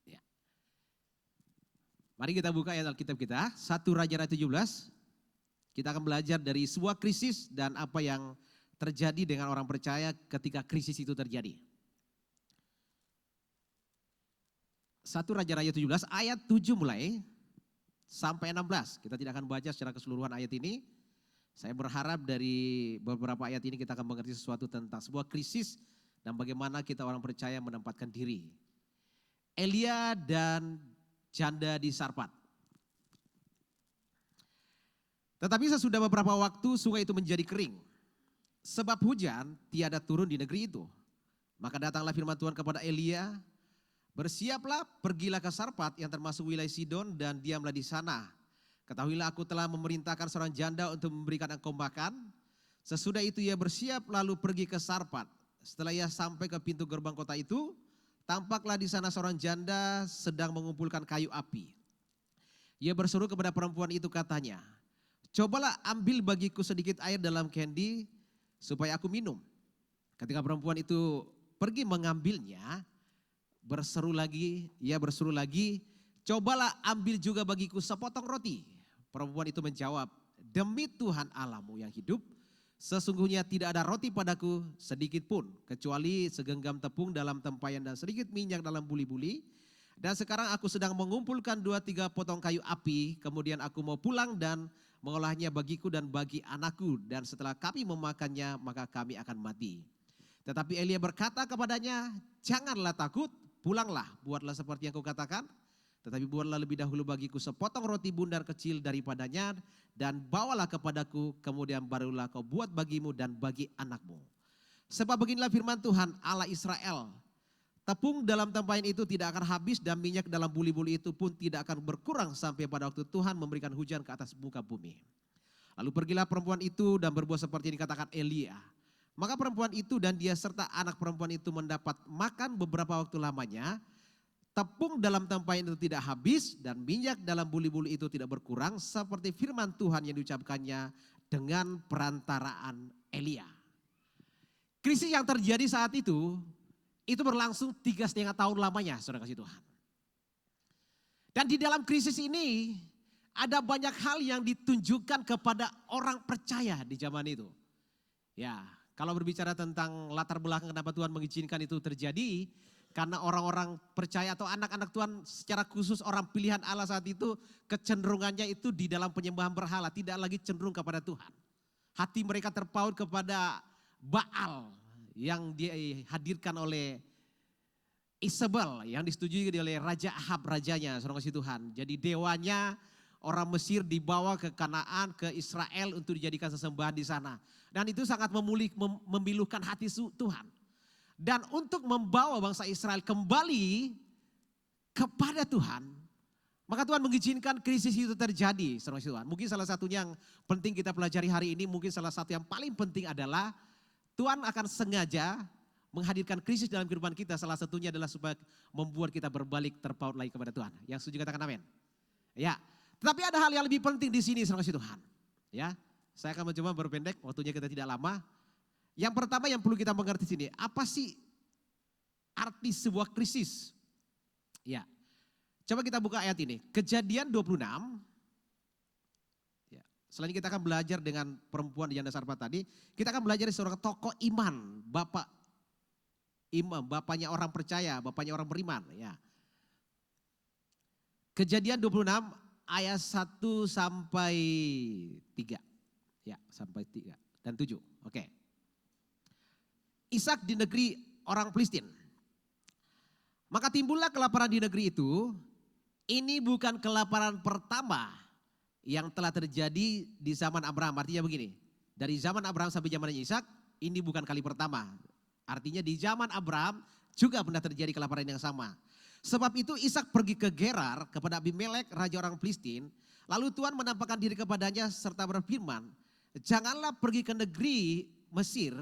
Ya. Mari kita buka ayat Alkitab kita, 1 Raja-Raja 17. Kita akan belajar dari sebuah krisis dan apa yang terjadi dengan orang percaya ketika krisis itu terjadi. 1 Raja-Raja 17 ayat 7 mulai sampai 16. Kita tidak akan baca secara keseluruhan ayat ini. Saya berharap dari beberapa ayat ini kita akan mengerti sesuatu tentang sebuah krisis dan bagaimana kita orang percaya menempatkan diri. Elia dan janda di Sarpat. Tetapi sesudah beberapa waktu sungai itu menjadi kering. Sebab hujan tiada turun di negeri itu. Maka datanglah firman Tuhan kepada Elia, bersiaplah, pergilah ke Sarpat yang termasuk wilayah Sidon dan diamlah di sana. Ketahuilah aku telah memerintahkan seorang janda untuk memberikan engkau makan. Sesudah itu ia bersiap lalu pergi ke Sarpat. Setelah ia sampai ke pintu gerbang kota itu, tampaklah di sana seorang janda sedang mengumpulkan kayu api. Ia berseru kepada perempuan itu katanya, cobalah ambil bagiku sedikit air dalam kendi supaya aku minum. Ketika perempuan itu pergi mengambilnya, ia berseru lagi, cobalah ambil juga bagiku sepotong roti. Perempuan itu menjawab, demi Tuhan Allahmu yang hidup, sesungguhnya tidak ada roti padaku sedikit pun, kecuali segenggam tepung dalam tempayan dan sedikit minyak dalam buli-buli. Dan sekarang aku sedang mengumpulkan 2-3 potong kayu api, kemudian aku mau pulang dan mengolahnya bagiku dan bagi anakku, dan setelah kami memakannya maka kami akan mati. Tetapi Elia berkata kepadanya, janganlah takut, pulanglah, buatlah seperti yang kau katakan. Tetapi buatlah lebih dahulu bagiku sepotong roti bundar kecil daripadanya dan bawalah kepadaku, kemudian barulah kau buat bagimu dan bagi anakmu. Sebab beginilah firman Tuhan Allah Israel, tepung dalam tempayan itu tidak akan habis dan minyak dalam buli-buli itu pun tidak akan berkurang sampai pada waktu Tuhan memberikan hujan ke atas muka bumi. Lalu pergilah perempuan itu dan berbuat seperti yang dikatakan Elia. Maka perempuan itu dan dia serta anak perempuan itu mendapat makan beberapa waktu lamanya. Tepung dalam tempayan itu tidak habis dan minyak dalam buli-buli itu tidak berkurang seperti firman Tuhan yang diucapkannya dengan perantaraan Elia. Krisis yang terjadi saat itu berlangsung 3,5 tahun lamanya, saudara kasih Tuhan. Dan di dalam krisis ini ada banyak hal yang ditunjukkan kepada orang percaya di zaman itu. Ya, Kalau berbicara tentang latar belakang kenapa Tuhan mengizinkan itu terjadi, karena orang-orang percaya atau anak-anak Tuhan secara khusus orang pilihan Allah saat itu kecenderungannya itu di dalam penyembahan berhala, tidak lagi cenderung kepada Tuhan. Hati mereka terpaut kepada Baal yang dihadirkan oleh Isabel yang disetujui oleh Raja Ahab rajanya, saudara kasih Tuhan. Jadi dewanya orang Mesir dibawa ke Kanaan, ke Israel untuk dijadikan sesembahan di sana. Dan itu sangat memilukan hati Tuhan. Dan untuk membawa bangsa Israel kembali kepada Tuhan, maka Tuhan mengizinkan krisis itu terjadi, saudara kasih Tuhan. Mungkin salah satunya yang penting kita pelajari hari ini, mungkin salah satu yang paling penting adalah Tuhan akan sengaja menghadirkan krisis dalam kehidupan kita. Salah satunya adalah supaya membuat kita berbalik terpaut lagi kepada Tuhan. Yang setuju katakan amin. Ya, tetapi ada hal yang lebih penting di sini, saudara kasih Tuhan. Ya, saya akan mencoba berpendek, waktunya kita tidak lama. Yang pertama yang perlu kita mengerti sini, apa sih arti sebuah krisis? Ya, coba kita buka ayat ini, Kejadian 26. Ya, selanjutnya kita akan belajar dengan perempuan di Janda Sarpat tadi. Kita akan belajar dari seorang tokoh iman, bapak imam, bapaknya orang percaya, bapaknya orang beriman. Ya. Kejadian 26 ayat 1 sampai 3. Ya, sampai 3 dan 7. Oke. Ishak di negeri orang Filistin. Maka timbullah kelaparan di negeri itu. Ini bukan kelaparan pertama yang telah terjadi di zaman Abraham. Artinya begini, dari zaman Abraham sampai zaman Ishak, ini bukan kali pertama. Artinya di zaman Abraham juga pernah terjadi kelaparan yang sama. Sebab itu Ishak pergi ke Gerar kepada Abimelek, raja orang Filistin. Lalu Tuhan menampakkan diri kepadanya serta berfirman, janganlah pergi ke negeri Mesir,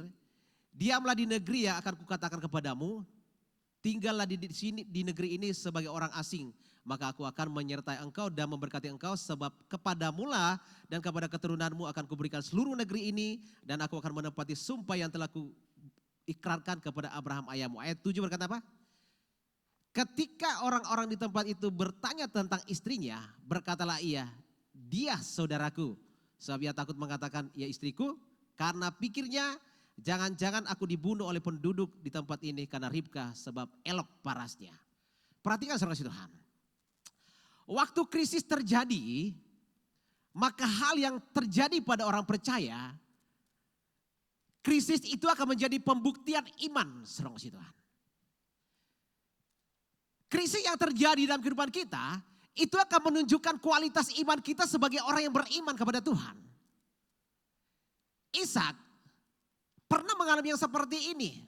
diamlah di negeri yang akan kukatakan kepadamu, tinggallah di sini di negeri ini sebagai orang asing. Maka aku akan menyertai engkau dan memberkati engkau, sebab kepadamulah dan kepada keturunanmu akan kuberikan seluruh negeri ini, dan aku akan menepati sumpah yang telah kuikrarkan kepada Abraham ayahmu. Ayat 7 berkata apa? Ketika orang-orang di tempat itu bertanya tentang istrinya, berkatalah ia, dia saudaraku. Sebab ia takut mengatakan, ya istriku, karena pikirnya jangan-jangan aku dibunuh oleh penduduk di tempat ini karena Ribka sebab elok parasnya. Perhatikan saudara Tuhan. Waktu krisis terjadi, maka hal yang terjadi pada orang percaya, krisis itu akan menjadi pembuktian iman saudara Tuhan. Krisis yang terjadi dalam kehidupan kita, itu akan menunjukkan kualitas iman kita sebagai orang yang beriman kepada Tuhan. Ishak pernah mengalami yang seperti ini.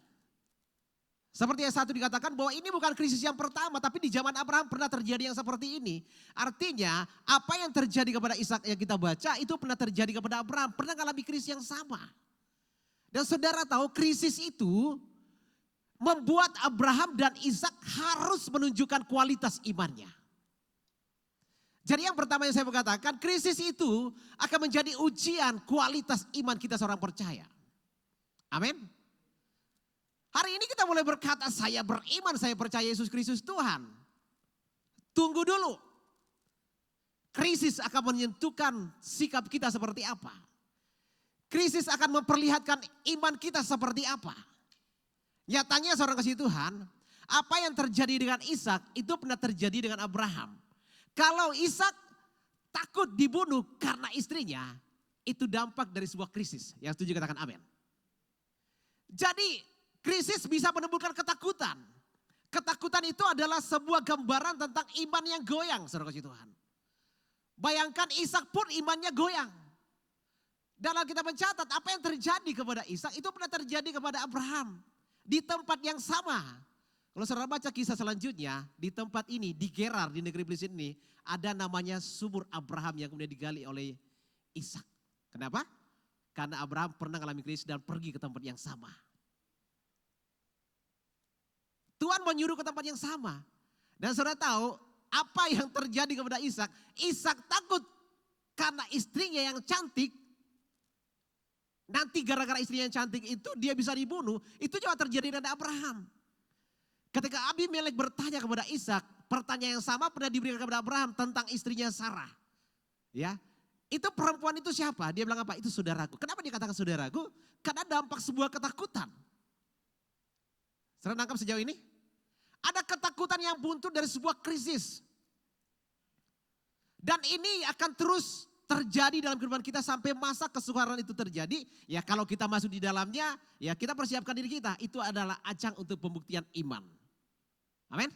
Seperti yang satu dikatakan bahwa ini bukan krisis yang pertama, tapi di zaman Abraham pernah terjadi yang seperti ini. Artinya apa yang terjadi kepada Ishak yang kita baca itu pernah terjadi kepada Abraham, pernah mengalami krisis yang sama. Dan saudara tahu krisis itu membuat Abraham dan Ishak harus menunjukkan kualitas imannya. Jadi yang pertama yang saya mau katakan, krisis itu akan menjadi ujian kualitas iman kita seorang percaya. Amin. Hari ini kita boleh berkata, saya beriman, saya percaya Yesus Kristus Tuhan. Tunggu dulu. Krisis akan menyentuhkan sikap kita seperti apa. Krisis akan memperlihatkan iman kita seperti apa. Nyatanya seorang kasih Tuhan, apa yang terjadi dengan Ishak itu pernah terjadi dengan Abraham. Kalau Ishak takut dibunuh karena istrinya, itu dampak dari sebuah krisis. Yang setuju katakan amin. Jadi krisis bisa menimbulkan ketakutan. Ketakutan itu adalah sebuah gambaran tentang iman yang goyang, saudara kasih Tuhan. Bayangkan Ishak pun imannya goyang. Dalam kita mencatat apa yang terjadi kepada Ishak itu pernah terjadi kepada Abraham. Di tempat yang sama. Kalau saudara baca kisah selanjutnya, di tempat ini, di Gerar, di negeri Filistin ini, ada namanya sumur Abraham yang kemudian digali oleh Ishak. Kenapa? Karena Abraham pernah mengalami krisis dan pergi ke tempat yang sama. Tuhan menyuruh ke tempat yang sama. Dan saudara tahu apa yang terjadi kepada Ishak? Ishak takut karena istrinya yang cantik. Nanti gara-gara istrinya yang cantik itu dia bisa dibunuh. Itu juga terjadi dengan Abraham. Ketika Abimelek bertanya kepada Ishak, pertanyaan yang sama pernah diberikan kepada Abraham tentang istrinya Sarah. Ya, Itu perempuan itu siapa? Dia bilang apa? Itu saudaraku. Kenapa dia katakan saudaraku? Karena dampak sebuah ketakutan. Saudara nangkap sejauh ini? Ada ketakutan yang buntut dari sebuah krisis. Dan ini akan terus terjadi dalam kehidupan kita sampai masa kesukaran itu terjadi. Ya kalau kita masuk di dalamnya, ya kita persiapkan diri kita. Itu adalah ajang untuk pembuktian iman. Amin.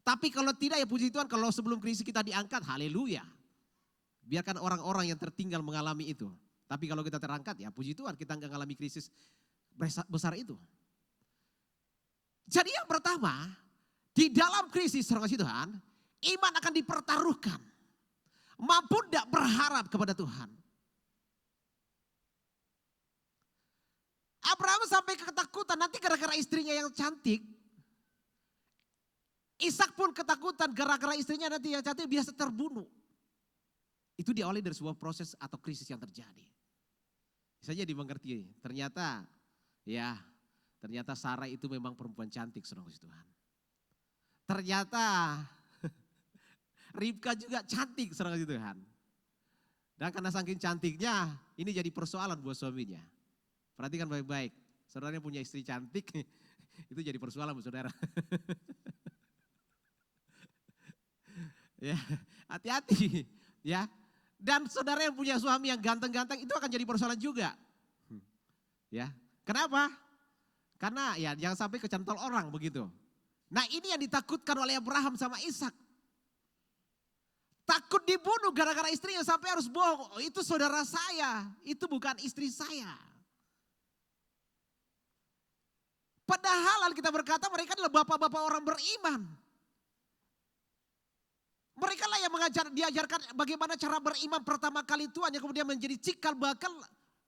Tapi kalau tidak ya puji Tuhan, kalau sebelum krisis kita diangkat, haleluya. Biarkan orang-orang yang tertinggal mengalami itu. Tapi kalau kita terangkat ya puji Tuhan kita nggak mengalami krisis besar itu. Jadi yang pertama, di dalam krisis saudara kasih Tuhan, iman akan dipertaruhkan. Mampu tidak berharap kepada Tuhan. Abraham sampai ketakutan nanti gara-gara istrinya yang cantik. Ishak pun ketakutan gara-gara istrinya nanti yang cantik biasa terbunuh. Itu diawali dari sebuah proses atau krisis yang terjadi. Saja dimengerti, ternyata Sarah itu memang perempuan cantik saudara Tuhan. Ternyata Ribka juga cantik saudara Tuhan. Dan karena saking cantiknya ini jadi persoalan buat suaminya. Perhatikan baik-baik, saudaranya punya istri cantik itu jadi persoalan buat saudara. Ya, hati-hati ya. Dan saudara yang punya suami yang ganteng-ganteng itu akan jadi persoalan juga. Ya, kenapa? Karena ya jangan sampai kecantol orang begitu. Nah ini yang ditakutkan oleh Abraham sama Ishak. Takut dibunuh gara-gara istrinya sampai harus bohong. Oh, itu saudara saya, itu bukan istri saya. Padahal kita berkata mereka adalah bapak-bapak orang beriman. Mereka lah yang diajarkan bagaimana cara beriman pertama kali Tuhan yang kemudian menjadi cikal bakal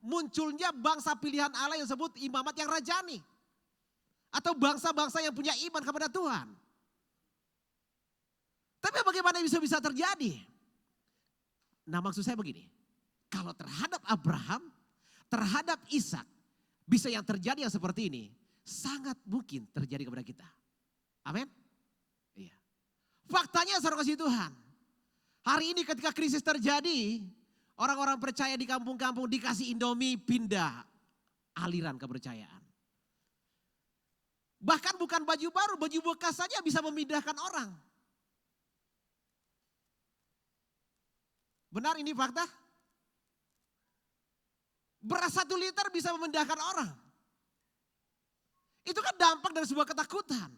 munculnya bangsa pilihan Allah yang disebut imamat yang rajani. Atau bangsa-bangsa yang punya iman kepada Tuhan. Tapi bagaimana bisa terjadi? Nah maksud saya begini, kalau terhadap Abraham, terhadap Ishak, bisa yang terjadi yang seperti ini, sangat mungkin terjadi kepada kita. Amin. Iya. Faktanya saudara kasih Tuhan, hari ini ketika krisis terjadi, orang-orang percaya di kampung-kampung dikasih Indomie pindah aliran kepercayaan. Bahkan bukan baju baru, baju bekas saja bisa memindahkan orang. Benar ini fakta? Beras 1 liter bisa memindahkan orang. Itu kan dampak dari sebuah ketakutan.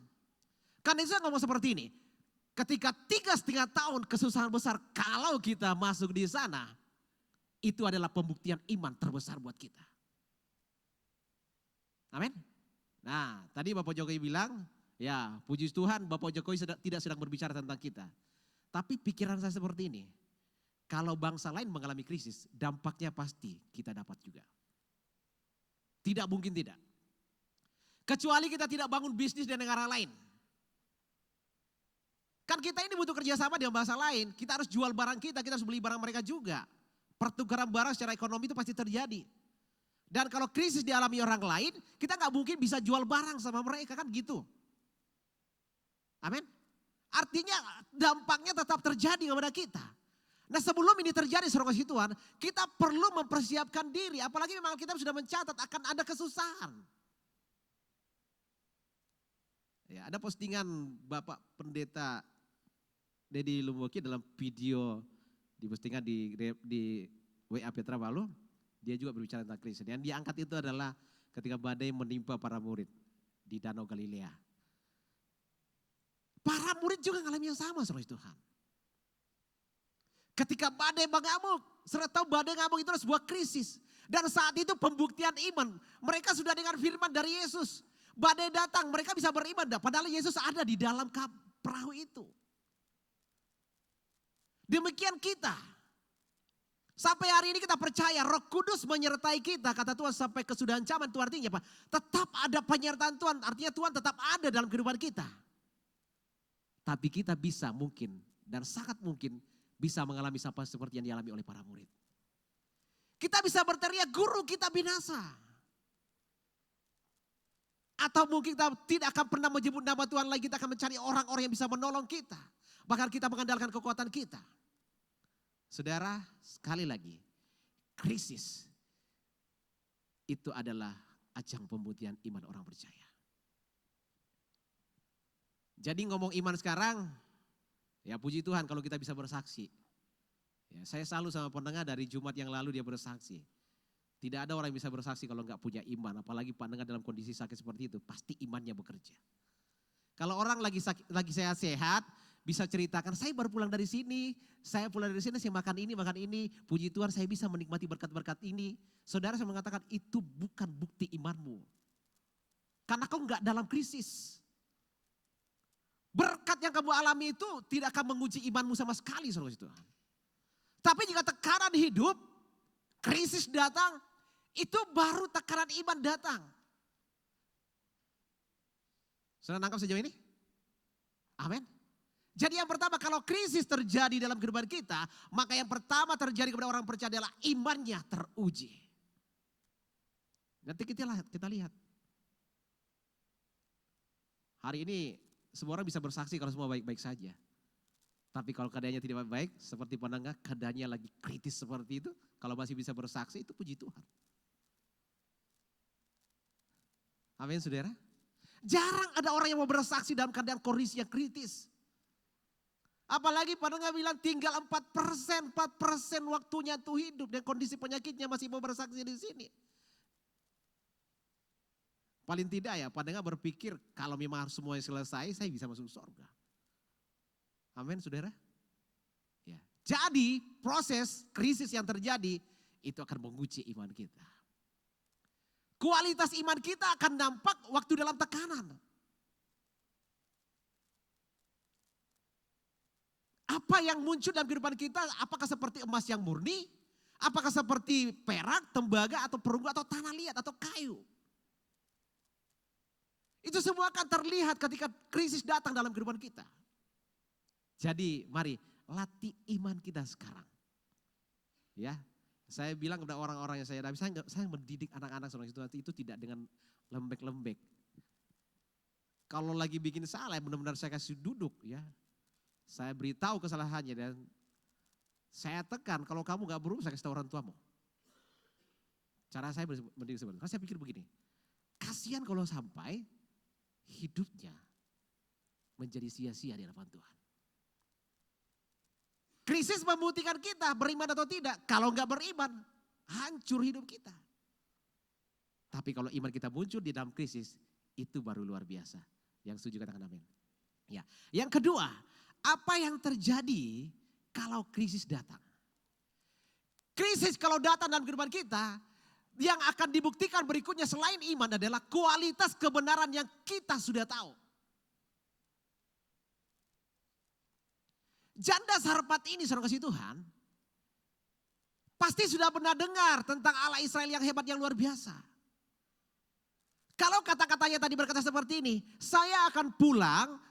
Karena itu saya ngomong seperti ini. Ketika 3,5 tahun kesusahan besar, kalau kita masuk di sana, itu adalah pembuktian iman terbesar buat kita. Amin. Nah tadi Bapak Jokowi bilang, ya puji Tuhan Bapak Jokowi tidak sedang berbicara tentang kita. Tapi pikiran saya seperti ini, kalau bangsa lain mengalami krisis, dampaknya pasti kita dapat juga. Tidak mungkin tidak. Kecuali kita tidak bangun bisnis di negara lain. Kan kita ini butuh kerjasama dengan bangsa lain. Kita harus jual barang kita harus beli barang mereka juga. Pertukaran barang secara ekonomi itu pasti terjadi. Dan kalau krisis dialami orang lain, kita nggak mungkin bisa jual barang sama mereka kan gitu. Amin. Artinya dampaknya tetap terjadi kepada kita. Nah sebelum ini terjadi saudara kasih Tuhan, kita perlu mempersiapkan diri. Apalagi memang kita sudah mencatat akan ada kesusahan. Ya, ada postingan Bapak Pendeta Dedi Lumwoki dalam video dipostingan di WA Petra Balu. Dia juga berbicara tentang krisis. Yang diangkat itu adalah ketika badai menimpa para murid di Danau Galilea. Para murid juga mengalami yang sama saudara Tuhan. Ketika badai mengamuk, saudara tahu badai mengamuk itu adalah sebuah krisis. Dan saat itu pembuktian iman. Mereka sudah dengar firman dari Yesus. Badai datang, mereka bisa beriman. Padahal Yesus ada di dalam perahu itu. Demikian kita. Sampai hari ini kita percaya Roh Kudus menyertai kita. Kata Tuhan sampai kesudahan zaman itu artinya apa? Tetap ada penyertaan Tuhan. Artinya Tuhan tetap ada dalam kehidupan kita. Tapi kita bisa mungkin dan sangat mungkin bisa mengalami apa seperti yang dialami oleh para murid. Kita bisa berteriak guru kita binasa. Atau mungkin kita tidak akan pernah menyebut nama Tuhan lagi. Kita akan mencari orang-orang yang bisa menolong kita. Bahkan kita mengandalkan kekuatan kita. Saudara, sekali lagi, krisis itu adalah ajang pembuktian iman orang percaya. Jadi ngomong iman sekarang, ya puji Tuhan kalau kita bisa bersaksi. Ya, saya selalu sama pendengar dari Jumat yang lalu dia bersaksi. Tidak ada orang yang bisa bersaksi kalau nggak punya iman, apalagi pendengar dalam kondisi sakit seperti itu, pasti imannya bekerja. Kalau orang lagi sehat, bisa ceritakan, saya baru pulang dari sini, saya makan ini, puji Tuhan saya bisa menikmati berkat-berkat ini. Saudara, saya mengatakan itu bukan bukti imanmu. Karena kau nggak dalam krisis. Berkat yang kamu alami itu tidak akan menguji imanmu sama sekali, saudara Tuhan. Tapi jika tekanan hidup, krisis datang, itu baru tekanan iman datang. Saudara nangkap sejauh ini? Amin. Jadi yang pertama, kalau krisis terjadi dalam kehidupan kita, maka yang pertama terjadi kepada orang percaya adalah imannya teruji. Nanti kita lihat. Hari ini semua orang bisa bersaksi kalau semua baik-baik saja. Tapi kalau keadaannya tidak baik, seperti pendengar keadaannya lagi kritis seperti itu, kalau masih bisa bersaksi itu puji Tuhan. Amin saudara. Jarang ada orang yang mau bersaksi dalam keadaan kondisi yang kritis. Apalagi pendengar bilang tinggal 4% waktunya tuh hidup dan kondisi penyakitnya masih mau bersaksi di sini. Paling tidak ya pendengar berpikir kalau memang harus semuanya selesai saya bisa masuk surga. Amin saudara. Ya. Jadi proses krisis yang terjadi itu akan menguji iman kita. Kualitas iman kita akan nampak waktu dalam tekanan. Apa yang muncul dalam kehidupan kita, apakah seperti emas yang murni, apakah seperti perak, tembaga, atau perunggu, atau tanah liat, atau kayu. Itu semua akan terlihat ketika krisis datang dalam kehidupan kita. Jadi mari latih iman kita sekarang. Ya, saya bilang kepada orang-orang yang saya mendidik anak-anak itu tidak dengan lembek-lembek. Kalau lagi bikin salah benar-benar saya kasih duduk ya. Saya beritahu kesalahannya dan saya tekan kalau kamu gak berubah saya kasih tahu orang tuamu. Cara saya mendidik seperti itu. Karena saya pikir begini, kasihan kalau sampai hidupnya menjadi sia-sia di hadapan Tuhan. Krisis membuktikan kita beriman atau tidak. Kalau gak beriman, hancur hidup kita. Tapi kalau iman kita muncul di dalam krisis, itu baru luar biasa. Yang setuju katakan amin. Ya. Yang kedua, apa yang terjadi kalau krisis datang? Krisis kalau datang dalam kehidupan kita, yang akan dibuktikan berikutnya selain iman adalah kualitas kebenaran yang kita sudah tahu. Janda Sarfat ini saudara kasih Tuhan, pasti sudah pernah dengar tentang Allah Israel yang hebat yang luar biasa. Kalau kata-katanya tadi berkata seperti ini, saya akan pulang,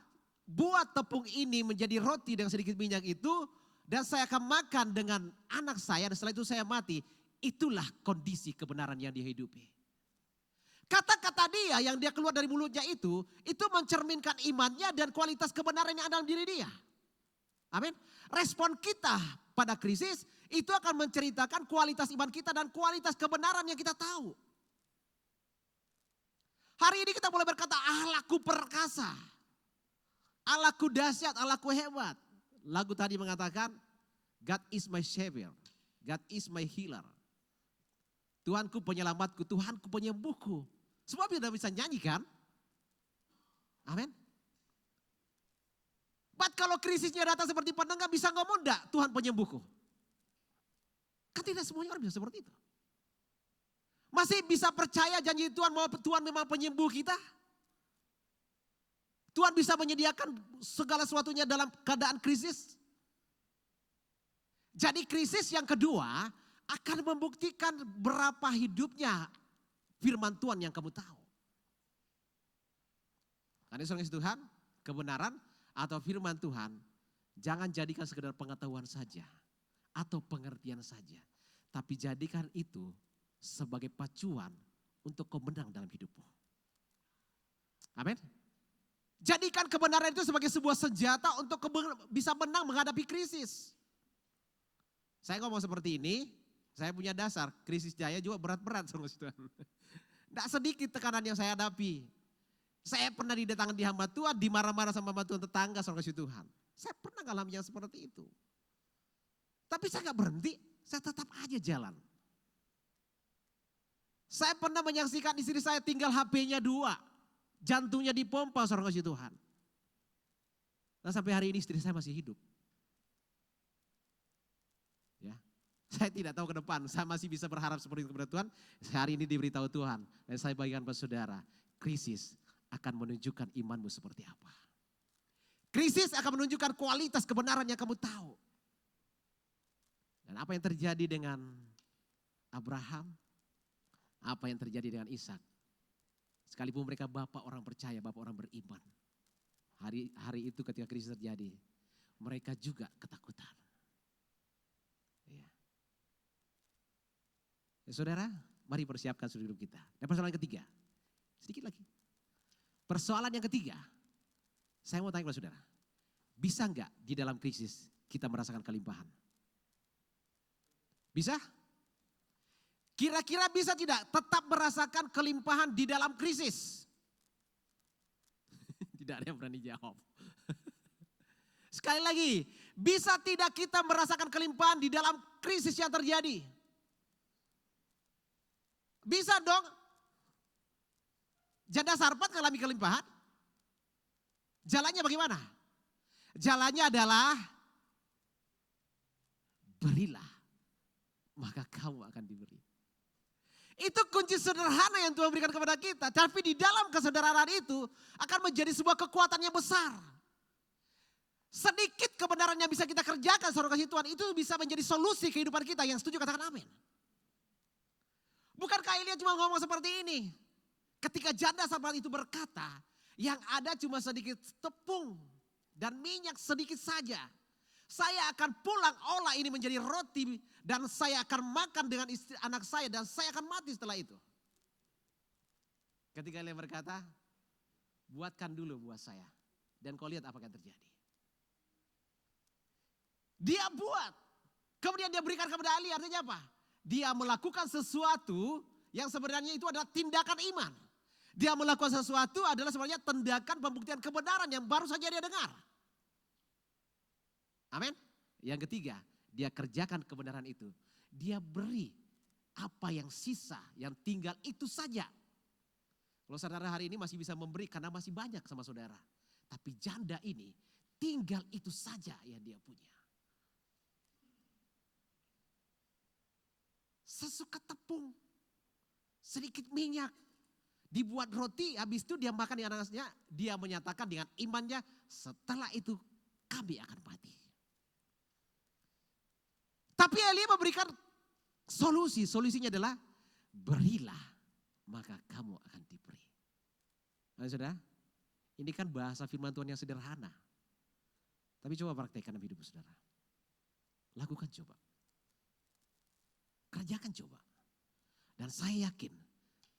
buat tepung ini menjadi roti dengan sedikit minyak itu, dan saya akan makan dengan anak saya dan setelah itu saya mati. Itulah kondisi kebenaran yang dia hidupi. Kata-kata dia yang dia keluar dari mulutnya itu mencerminkan imannya dan kualitas kebenaran yang ada dalam diri dia. Amin. Respon kita pada krisis itu akan menceritakan kualitas iman kita dan kualitas kebenaran yang kita tahu. Hari ini kita boleh berkata Allahku perkasa. Allahku dahsyat, Allahku hebat. Lagu tadi mengatakan, God is my savior, God is my healer. Tuhanku penyelamatku, Tuhanku penyembuhku. Semua kita bisa nyanyikan. Amin. But kalau krisisnya datang seperti pendengar bisa ngomong enggak Tuhan penyembuhku? Kan tidak semuanya orang bisa seperti itu. Masih bisa percaya janji Tuhan bahwa Tuhan memang penyembuh kita? Tuhan bisa menyediakan segala sesuatunya dalam keadaan krisis. Jadi krisis yang kedua akan membuktikan berapa hidupnya firman Tuhan yang kamu tahu. Karena seorang Tuhan, kebenaran atau firman Tuhan jangan jadikan sekedar pengetahuan saja atau pengertian saja. Tapi jadikan itu sebagai pacuan untuk kau menang dalam hidupmu. Amin. Jadikan kebenaran itu sebagai sebuah senjata untuk bisa menang menghadapi krisis. Saya ngomong seperti ini, saya punya dasar, krisis jaya juga berat-berat saudara. Tidak sedikit tekanan yang saya hadapi. Saya pernah didatangkan di hamba Tuhan, dimarah-marah sama hamba Tuhan tetangga saudara Tuhan. Saya pernah ngalamin yang seperti itu. Tapi saya gak berhenti, saya tetap aja jalan. Saya pernah menyaksikan istri saya tinggal HP-nya 2. Jantungnya dipompa saudara Tuhan. Dan sampai hari ini istri saya masih hidup. Ya, saya tidak tahu ke depan, saya masih bisa berharap seperti itu kepada Tuhan. Hari ini diberitahu Tuhan, dan saya bagikan kepada saudara, krisis akan menunjukkan imanmu seperti apa. Krisis akan menunjukkan kualitas kebenaran yang kamu tahu. Dan apa yang terjadi dengan Abraham, apa yang terjadi dengan Ishak. Sekalipun mereka bapak orang percaya, bapak orang beriman. Hari itu ketika krisis terjadi, mereka juga ketakutan. Ya, saudara, mari persiapkan seluruh hidup kita. Dan persoalan ketiga, sedikit lagi. Persoalan yang ketiga, saya mau tanya kepada saudara. Bisa enggak di dalam krisis kita merasakan kelimpahan? Bisa? Kira-kira bisa tidak tetap merasakan kelimpahan di dalam krisis? Tidak ada yang berani jawab. Sekali lagi, bisa tidak kita merasakan kelimpahan di dalam krisis yang terjadi? Bisa dong. Janda Sarfat mengalami kelimpahan. Jalannya bagaimana? Jalannya adalah berilah, maka kamu akan diberi. Itu kunci sederhana yang Tuhan berikan kepada kita. Tapi di dalam kesederhanaan itu akan menjadi sebuah kekuatan yang besar. Sedikit kebenaran yang bisa kita kerjakan saudara kasih Tuhan, itu bisa menjadi solusi kehidupan kita. Yang setuju katakan amin. Bukankah Elia cuma ngomong seperti ini? Ketika janda Sarfat itu berkata, yang ada cuma sedikit tepung dan minyak sedikit saja. Saya akan pulang olah ini menjadi roti dan saya akan makan dengan istri anak saya dan saya akan mati setelah itu. Ketika Elia berkata, buatkan dulu buat saya dan kau lihat apa yang terjadi. Dia buat, kemudian dia berikan kepada Ali, artinya apa? Dia melakukan sesuatu yang sebenarnya itu adalah tindakan iman. Dia melakukan sesuatu adalah sebenarnya tindakan pembuktian kebenaran yang baru saja dia dengar. Amin. Yang ketiga, dia kerjakan kebenaran itu. Dia beri apa yang sisa, yang tinggal itu saja. Kalau saudara hari ini masih bisa memberi karena masih banyak sama saudara. Tapi janda ini tinggal itu saja yang dia punya. Sesuka tepung, sedikit minyak, dibuat roti, habis itu dia makan di anaknya, dia menyatakan dengan imannya, setelah itu kami akan mati. Tapi Elia memberikan solusinya adalah berilah maka kamu akan diberi. Nah, saudara, ini kan bahasa firman Tuhan yang sederhana. Tapi coba praktekkan dalam hidup saudara. Lakukan coba. Kerjakan coba. Dan saya yakin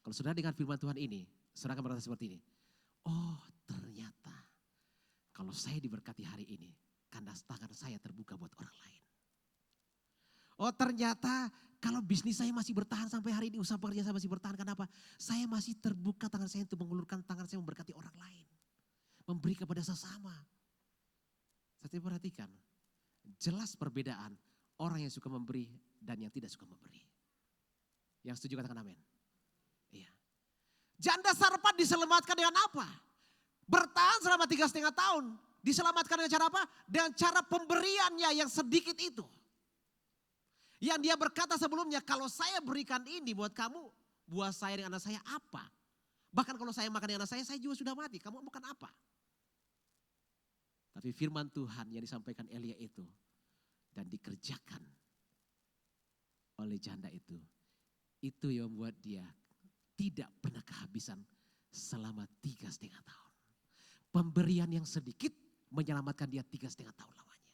kalau saudara dengar firman Tuhan ini, saudara akan merasa seperti ini. Oh ternyata kalau saya diberkati hari ini, kandas tangan saya terbuka buat orang lain. Oh ternyata kalau bisnis saya masih bertahan sampai hari ini, usaha pekerjaan saya masih bertahan. Kenapa? Saya masih terbuka tangan saya untuk mengulurkan tangan saya memberkati orang lain. Memberi kepada sesama. Saya perhatikan, jelas perbedaan orang yang suka memberi dan yang tidak suka memberi. Yang setuju katakan amin. Iya. Janda Sarfat diselamatkan dengan apa? Bertahan selama 3,5 tahun. Diselamatkan dengan cara apa? Dengan cara pemberiannya yang sedikit itu. Yang dia berkata sebelumnya, kalau saya berikan ini buat kamu, buat saya dengan anak saya apa? Bahkan kalau saya makan dengan anak saya juga sudah mati. Kamu bukan apa? Tapi firman Tuhan yang disampaikan Elia itu dan dikerjakan oleh janda itu yang membuat dia tidak pernah kehabisan selama 3,5 tahun. Pemberian yang sedikit menyelamatkan dia 3,5 tahun lamanya.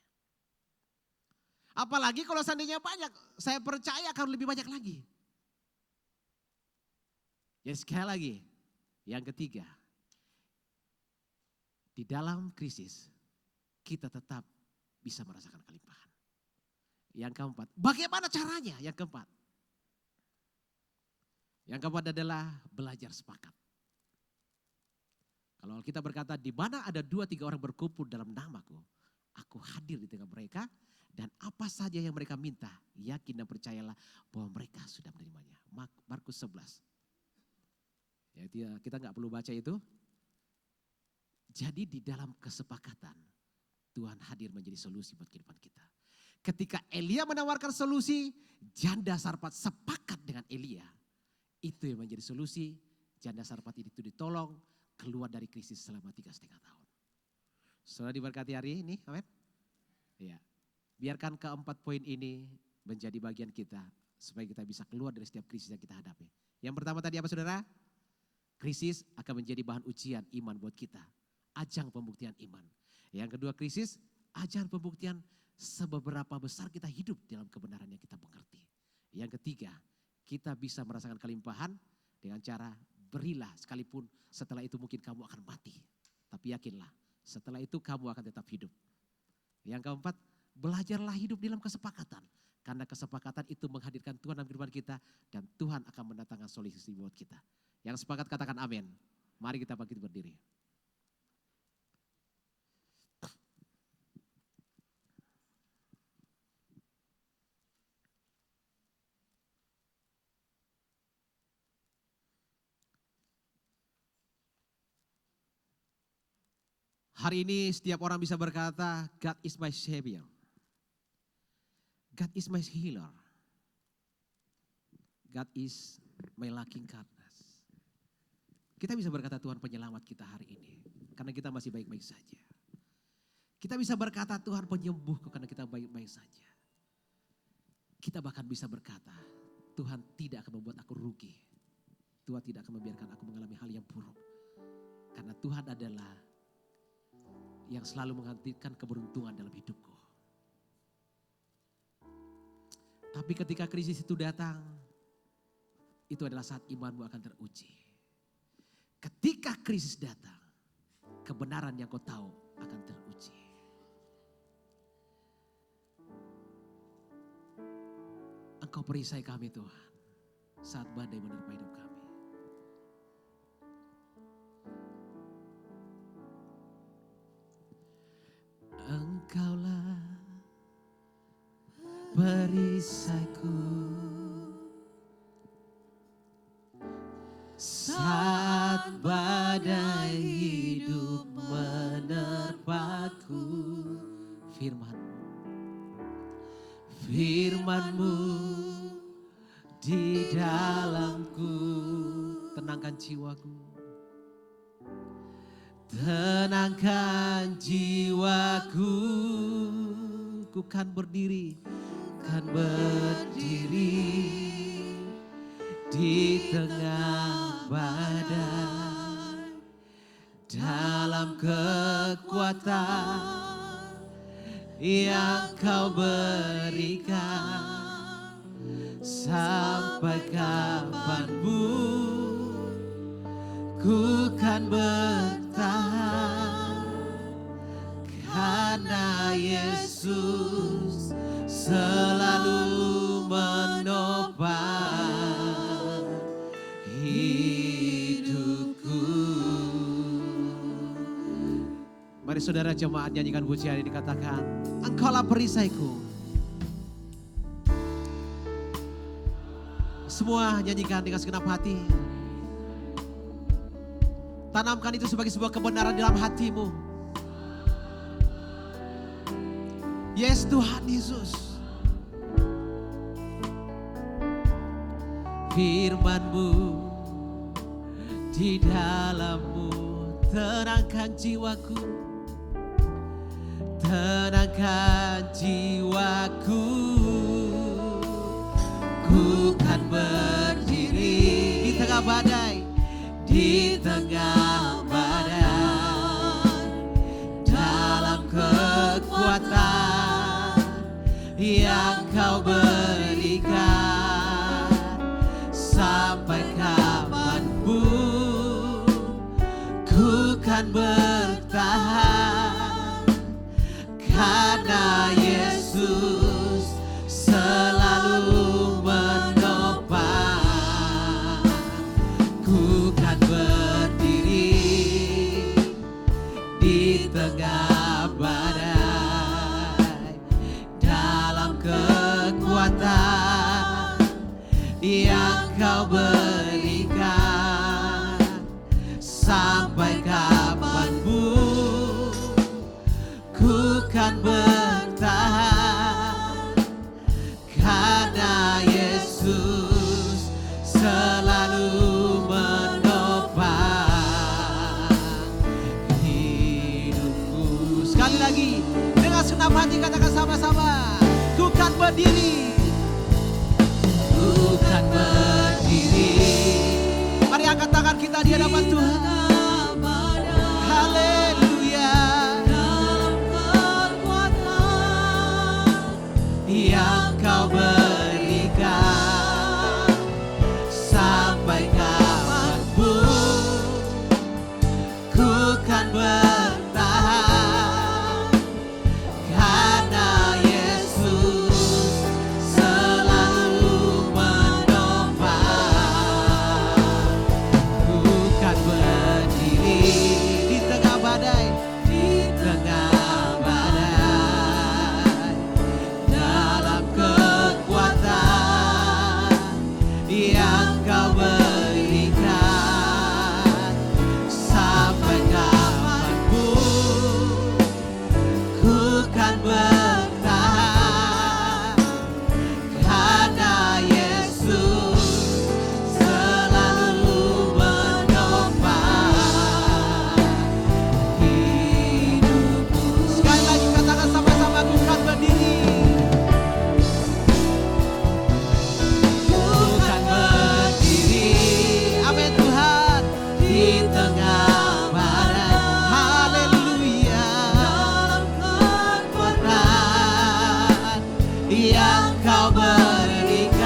Apalagi kalau seandainya banyak, saya percaya akan lebih banyak lagi. Jadi sekali lagi, yang ketiga, di dalam krisis kita tetap bisa merasakan kelimpahan. Yang keempat, bagaimana caranya? Yang keempat. Yang keempat adalah belajar sepakat. Kalau kita berkata, di mana ada 2-3 orang berkumpul dalam namaku, aku hadir di tengah mereka, dan apa saja yang mereka minta, yakin dan percayalah bahwa mereka sudah menerimanya. Markus 11. Ya, kita nggak perlu baca itu. Jadi di dalam kesepakatan, Tuhan hadir menjadi solusi buat kehidupan kita. Ketika Elia menawarkan solusi, janda Sarfat sepakat dengan Elia. Itu yang menjadi solusi, janda Sarfat itu ditolong, keluar dari krisis selama 3,5 tahun. Saudara diberkati hari ini, amin. Ya, biarkan keempat poin ini menjadi bagian kita, supaya kita bisa keluar dari setiap krisis yang kita hadapi. Yang pertama tadi apa saudara? Krisis akan menjadi bahan ujian iman buat kita. Ajang pembuktian iman. Yang kedua krisis, ajang pembuktian seberapa besar kita hidup dalam kebenaran yang kita mengerti. Yang ketiga, kita bisa merasakan kelimpahan dengan cara berilah sekalipun setelah itu mungkin kamu akan mati. Tapi yakinlah setelah itu kamu akan tetap hidup. Yang keempat, belajarlah hidup dalam kesepakatan. Karena kesepakatan itu menghadirkan Tuhan dalam kehidupan kita dan Tuhan akan mendatangkan solusi buat kita. Yang sepakat katakan amin. Mari kita bangkit berdiri. Hari ini setiap orang bisa berkata, God is my savior. God is my healer. God is my lucky kindness. Kita bisa berkata Tuhan penyelamat kita hari ini. Karena kita masih baik-baik saja. Kita bisa berkata Tuhan penyembuhku karena kita baik-baik saja. Kita bahkan bisa berkata Tuhan tidak akan membuat aku rugi. Tuhan tidak akan membiarkan aku mengalami hal yang buruk. Karena Tuhan adalah yang selalu menghadirkan keberuntungan dalam hidupku. Tapi ketika krisis itu datang, itu adalah saat imanmu akan teruji. Ketika krisis datang, kebenaran yang kau tahu akan teruji. Engkau perisai kami Tuhan, saat badai menerpa hidup kami. Engkaulah perisaiku saat badai hidup menerpaku. Firman-Mu di dalamku, tenangkan jiwaku. Tenangkan jiwaku, ku kan berdiri di tengah badai, dalam kekuatan yang Kau berikan, sampai kapanpun ku kan bertahan, karena Yesus selalu menopang hidupku. Mari saudara jemaat nyanyikan pujian ini, dikatakan Engkaulah perisaiku. Semua nyanyikan dengan segenap hati. Tanamkan itu sebagai sebuah kebenaran dalam hatimu. Yes Tuhan Yesus. Firman-Mu di dalam-Mu tenangkan jiwaku. Tenangkan jiwaku. Ku kan berdiri di tengah badai, di tengah badai, dalam kekuatan yang Kau berikan, sampai kapanpun ku kan bertahan, karena Yesus karena Yesus selalu menopang hidupku. Sekali lagi, dengan senang hati katakan sama-sama, ku kan berdiri, ku kan berdiri. Mari angkat tangan kita di hadapan Tuhan. Haleluya. Yang kau berikan sampai kapanpun, ku kan bertahan karena Yesus selalu menopang. Ku kan berdiri di tengah badai, di tengah badai, dalam kekuatan yang kau berikan sampai kapanpun, ku kan bertahan karena Yesus selalu menopang hidupku. Sekali lagi katakan sama-sama, ku kan berdiri, ku kan berdiri, amin Tuhan, di tengah badai. Haleluya. Kekuatan yang kau berikan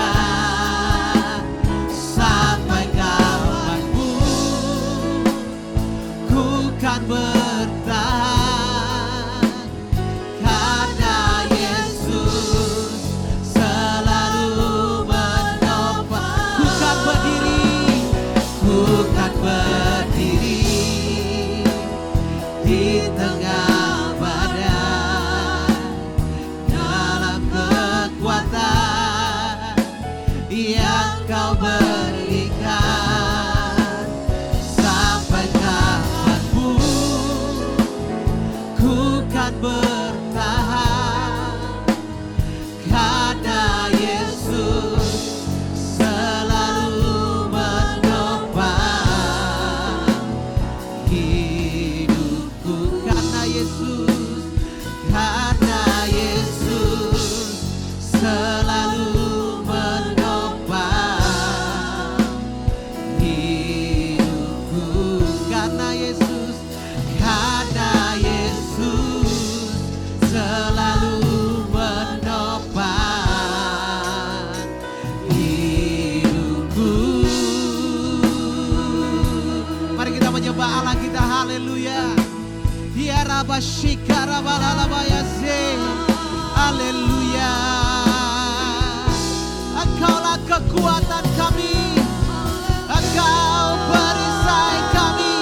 sampai kapanpun, ku kan bertahan karena Yesus selalu menopang. Ku kan berdiri, ku kan berdiri di tengah badai, dalam kekuatan yang kau berikan sampai kapanpun, ku kan bertahan karena Yesus selalu menopang hidupku. Karena Yesus, karena Yesus selalu menopang hidupku. Karena Yesus, karena Yesus selalu menopang hidupku. Mari kita menyembah Allah kita, haleluya. Ya Rabba Shikara Balalabayase, haleluya. Engkaulah kekuatan kami, Engkau perisai kami,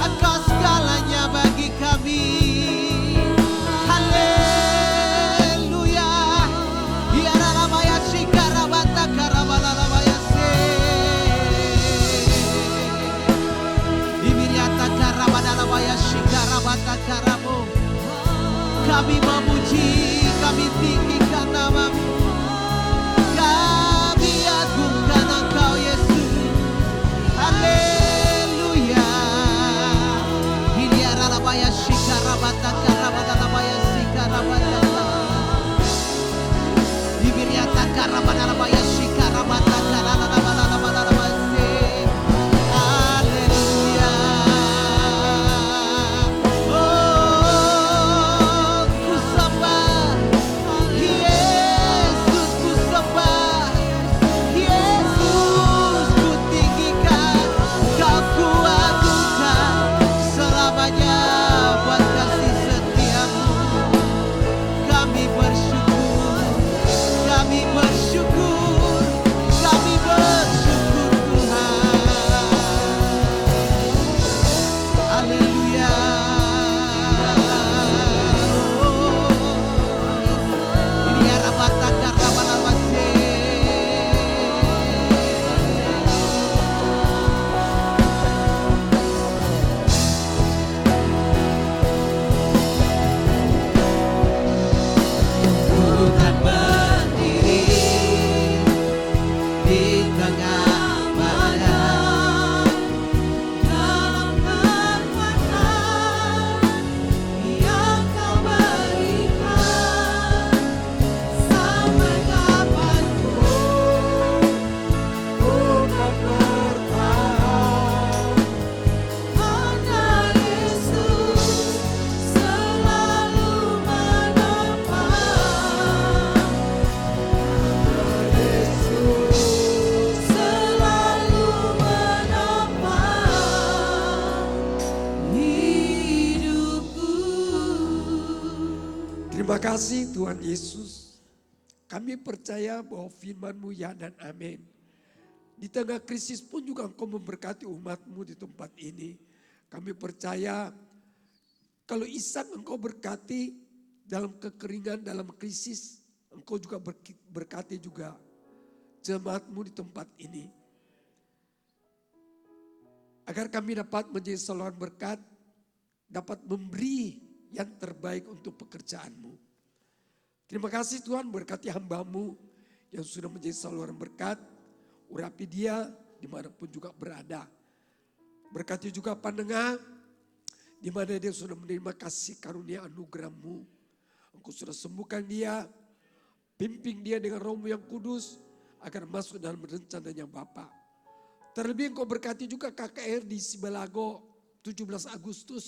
Engkau segalanya bagi kami. Haleluya. Ya Rabaya Shikara Batakara Balalabayase, Ibiriata Karabadalabaya Shikara Batakaramu. Kami memuji, kami tinggikan namamu, kami agungkan Engkau Yesus. Haleluya. Hiliaralabaya Shikarabata Karabadalabaya Sikarabata, Ibiriata Karabadalabaya Shikarabata Karabadalabaya. Haleluya. Oh, ku sembah Yesus, ku sembah Yesus, ku tinggikan, Kau ku agungkan selamanya buat kasih setiamu. Kami bersyukur, kami bersyukur, kami bersyukur Tuhan. Haleluya. Ini arabatan karabalawase. Ku kan berdiri kasih Tuhan Yesus. Kami percaya bahwa firman-Mu ya dan amin. Di tengah krisis pun juga Engkau memberkati umat-Mu di tempat ini. Kami percaya kalau Ishak Engkau berkati dalam kekeringan, dalam krisis, Engkau juga berkati juga jemaat-Mu di tempat ini. Agar kami dapat menjadi saluran berkat, dapat memberi yang terbaik untuk pekerjaan-Mu. Terima kasih Tuhan, berkati hamba-Mu yang sudah menjadi saluran berkat. Urapi dia dimanapun juga berada. Berkati juga pendengar, di mana dia sudah menerima kasih karunia anugerah-Mu. Engkau sudah sembuhkan dia, pimpin dia dengan Roh-Mu yang kudus, agar masuk dalam rencananya Bapa. Terlebih Engkau berkati juga KKR di Sibalago 17 Agustus.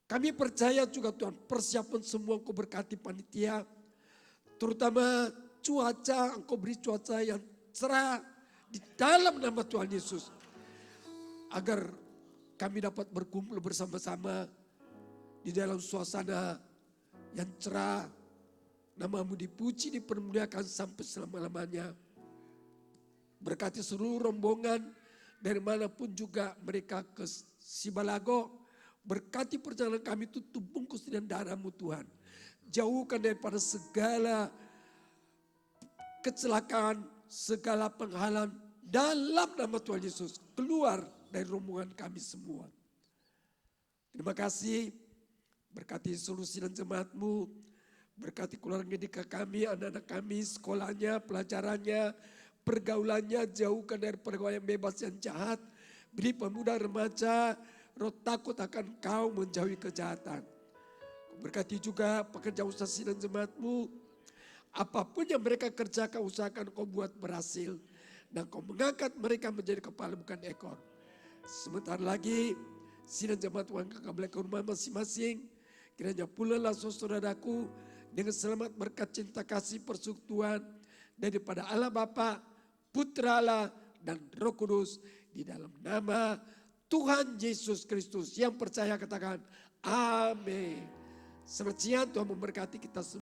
Kami percaya juga Tuhan, persiapan semua Engkau berkati panitia, terutama cuaca, Engkau beri cuaca yang cerah di dalam nama Tuhan Yesus. Agar kami dapat berkumpul bersama-sama di dalam suasana yang cerah. Nama-Mu dipuji, dipermuliakan sampai selama-lamanya. Berkati seluruh rombongan dari manapun juga mereka ke Sibalago. Berkati perjalanan kami tutup bungkus dengan darah-Mu Tuhan. Jauhkan daripada segala kecelakaan, segala penghalang dalam nama Tuhan Yesus. Keluar dari rombongan kami semua. Terima kasih. Berkati seluruh sidang jemaat-Mu. Berkati keluarga didik kami, anak-anak kami, sekolahnya, pelajarannya, pergaulannya. Jauhkan dari pergaulan yang bebas yang jahat. Beri pemuda remaja roh takut akan Kau, menjauhi kejahatan. Berkati juga pekerja usaha sidang jemaat-Mu. Apapun yang mereka kerjakan, usahakan Kau buat berhasil. Dan Kau mengangkat mereka menjadi kepala bukan ekor. Sebentar lagi sidang jemaat Tuhan kembali ke rumah masing-masing. Kiranya pulanglah saudaraku dengan selamat berkat cinta kasih persekutuan daripada Allah Bapa, Putra Allah dan Roh Kudus, di dalam nama Tuhan Yesus Kristus. Yang percaya katakan amin. Selamat siang, Tuhan memberkati kita semua.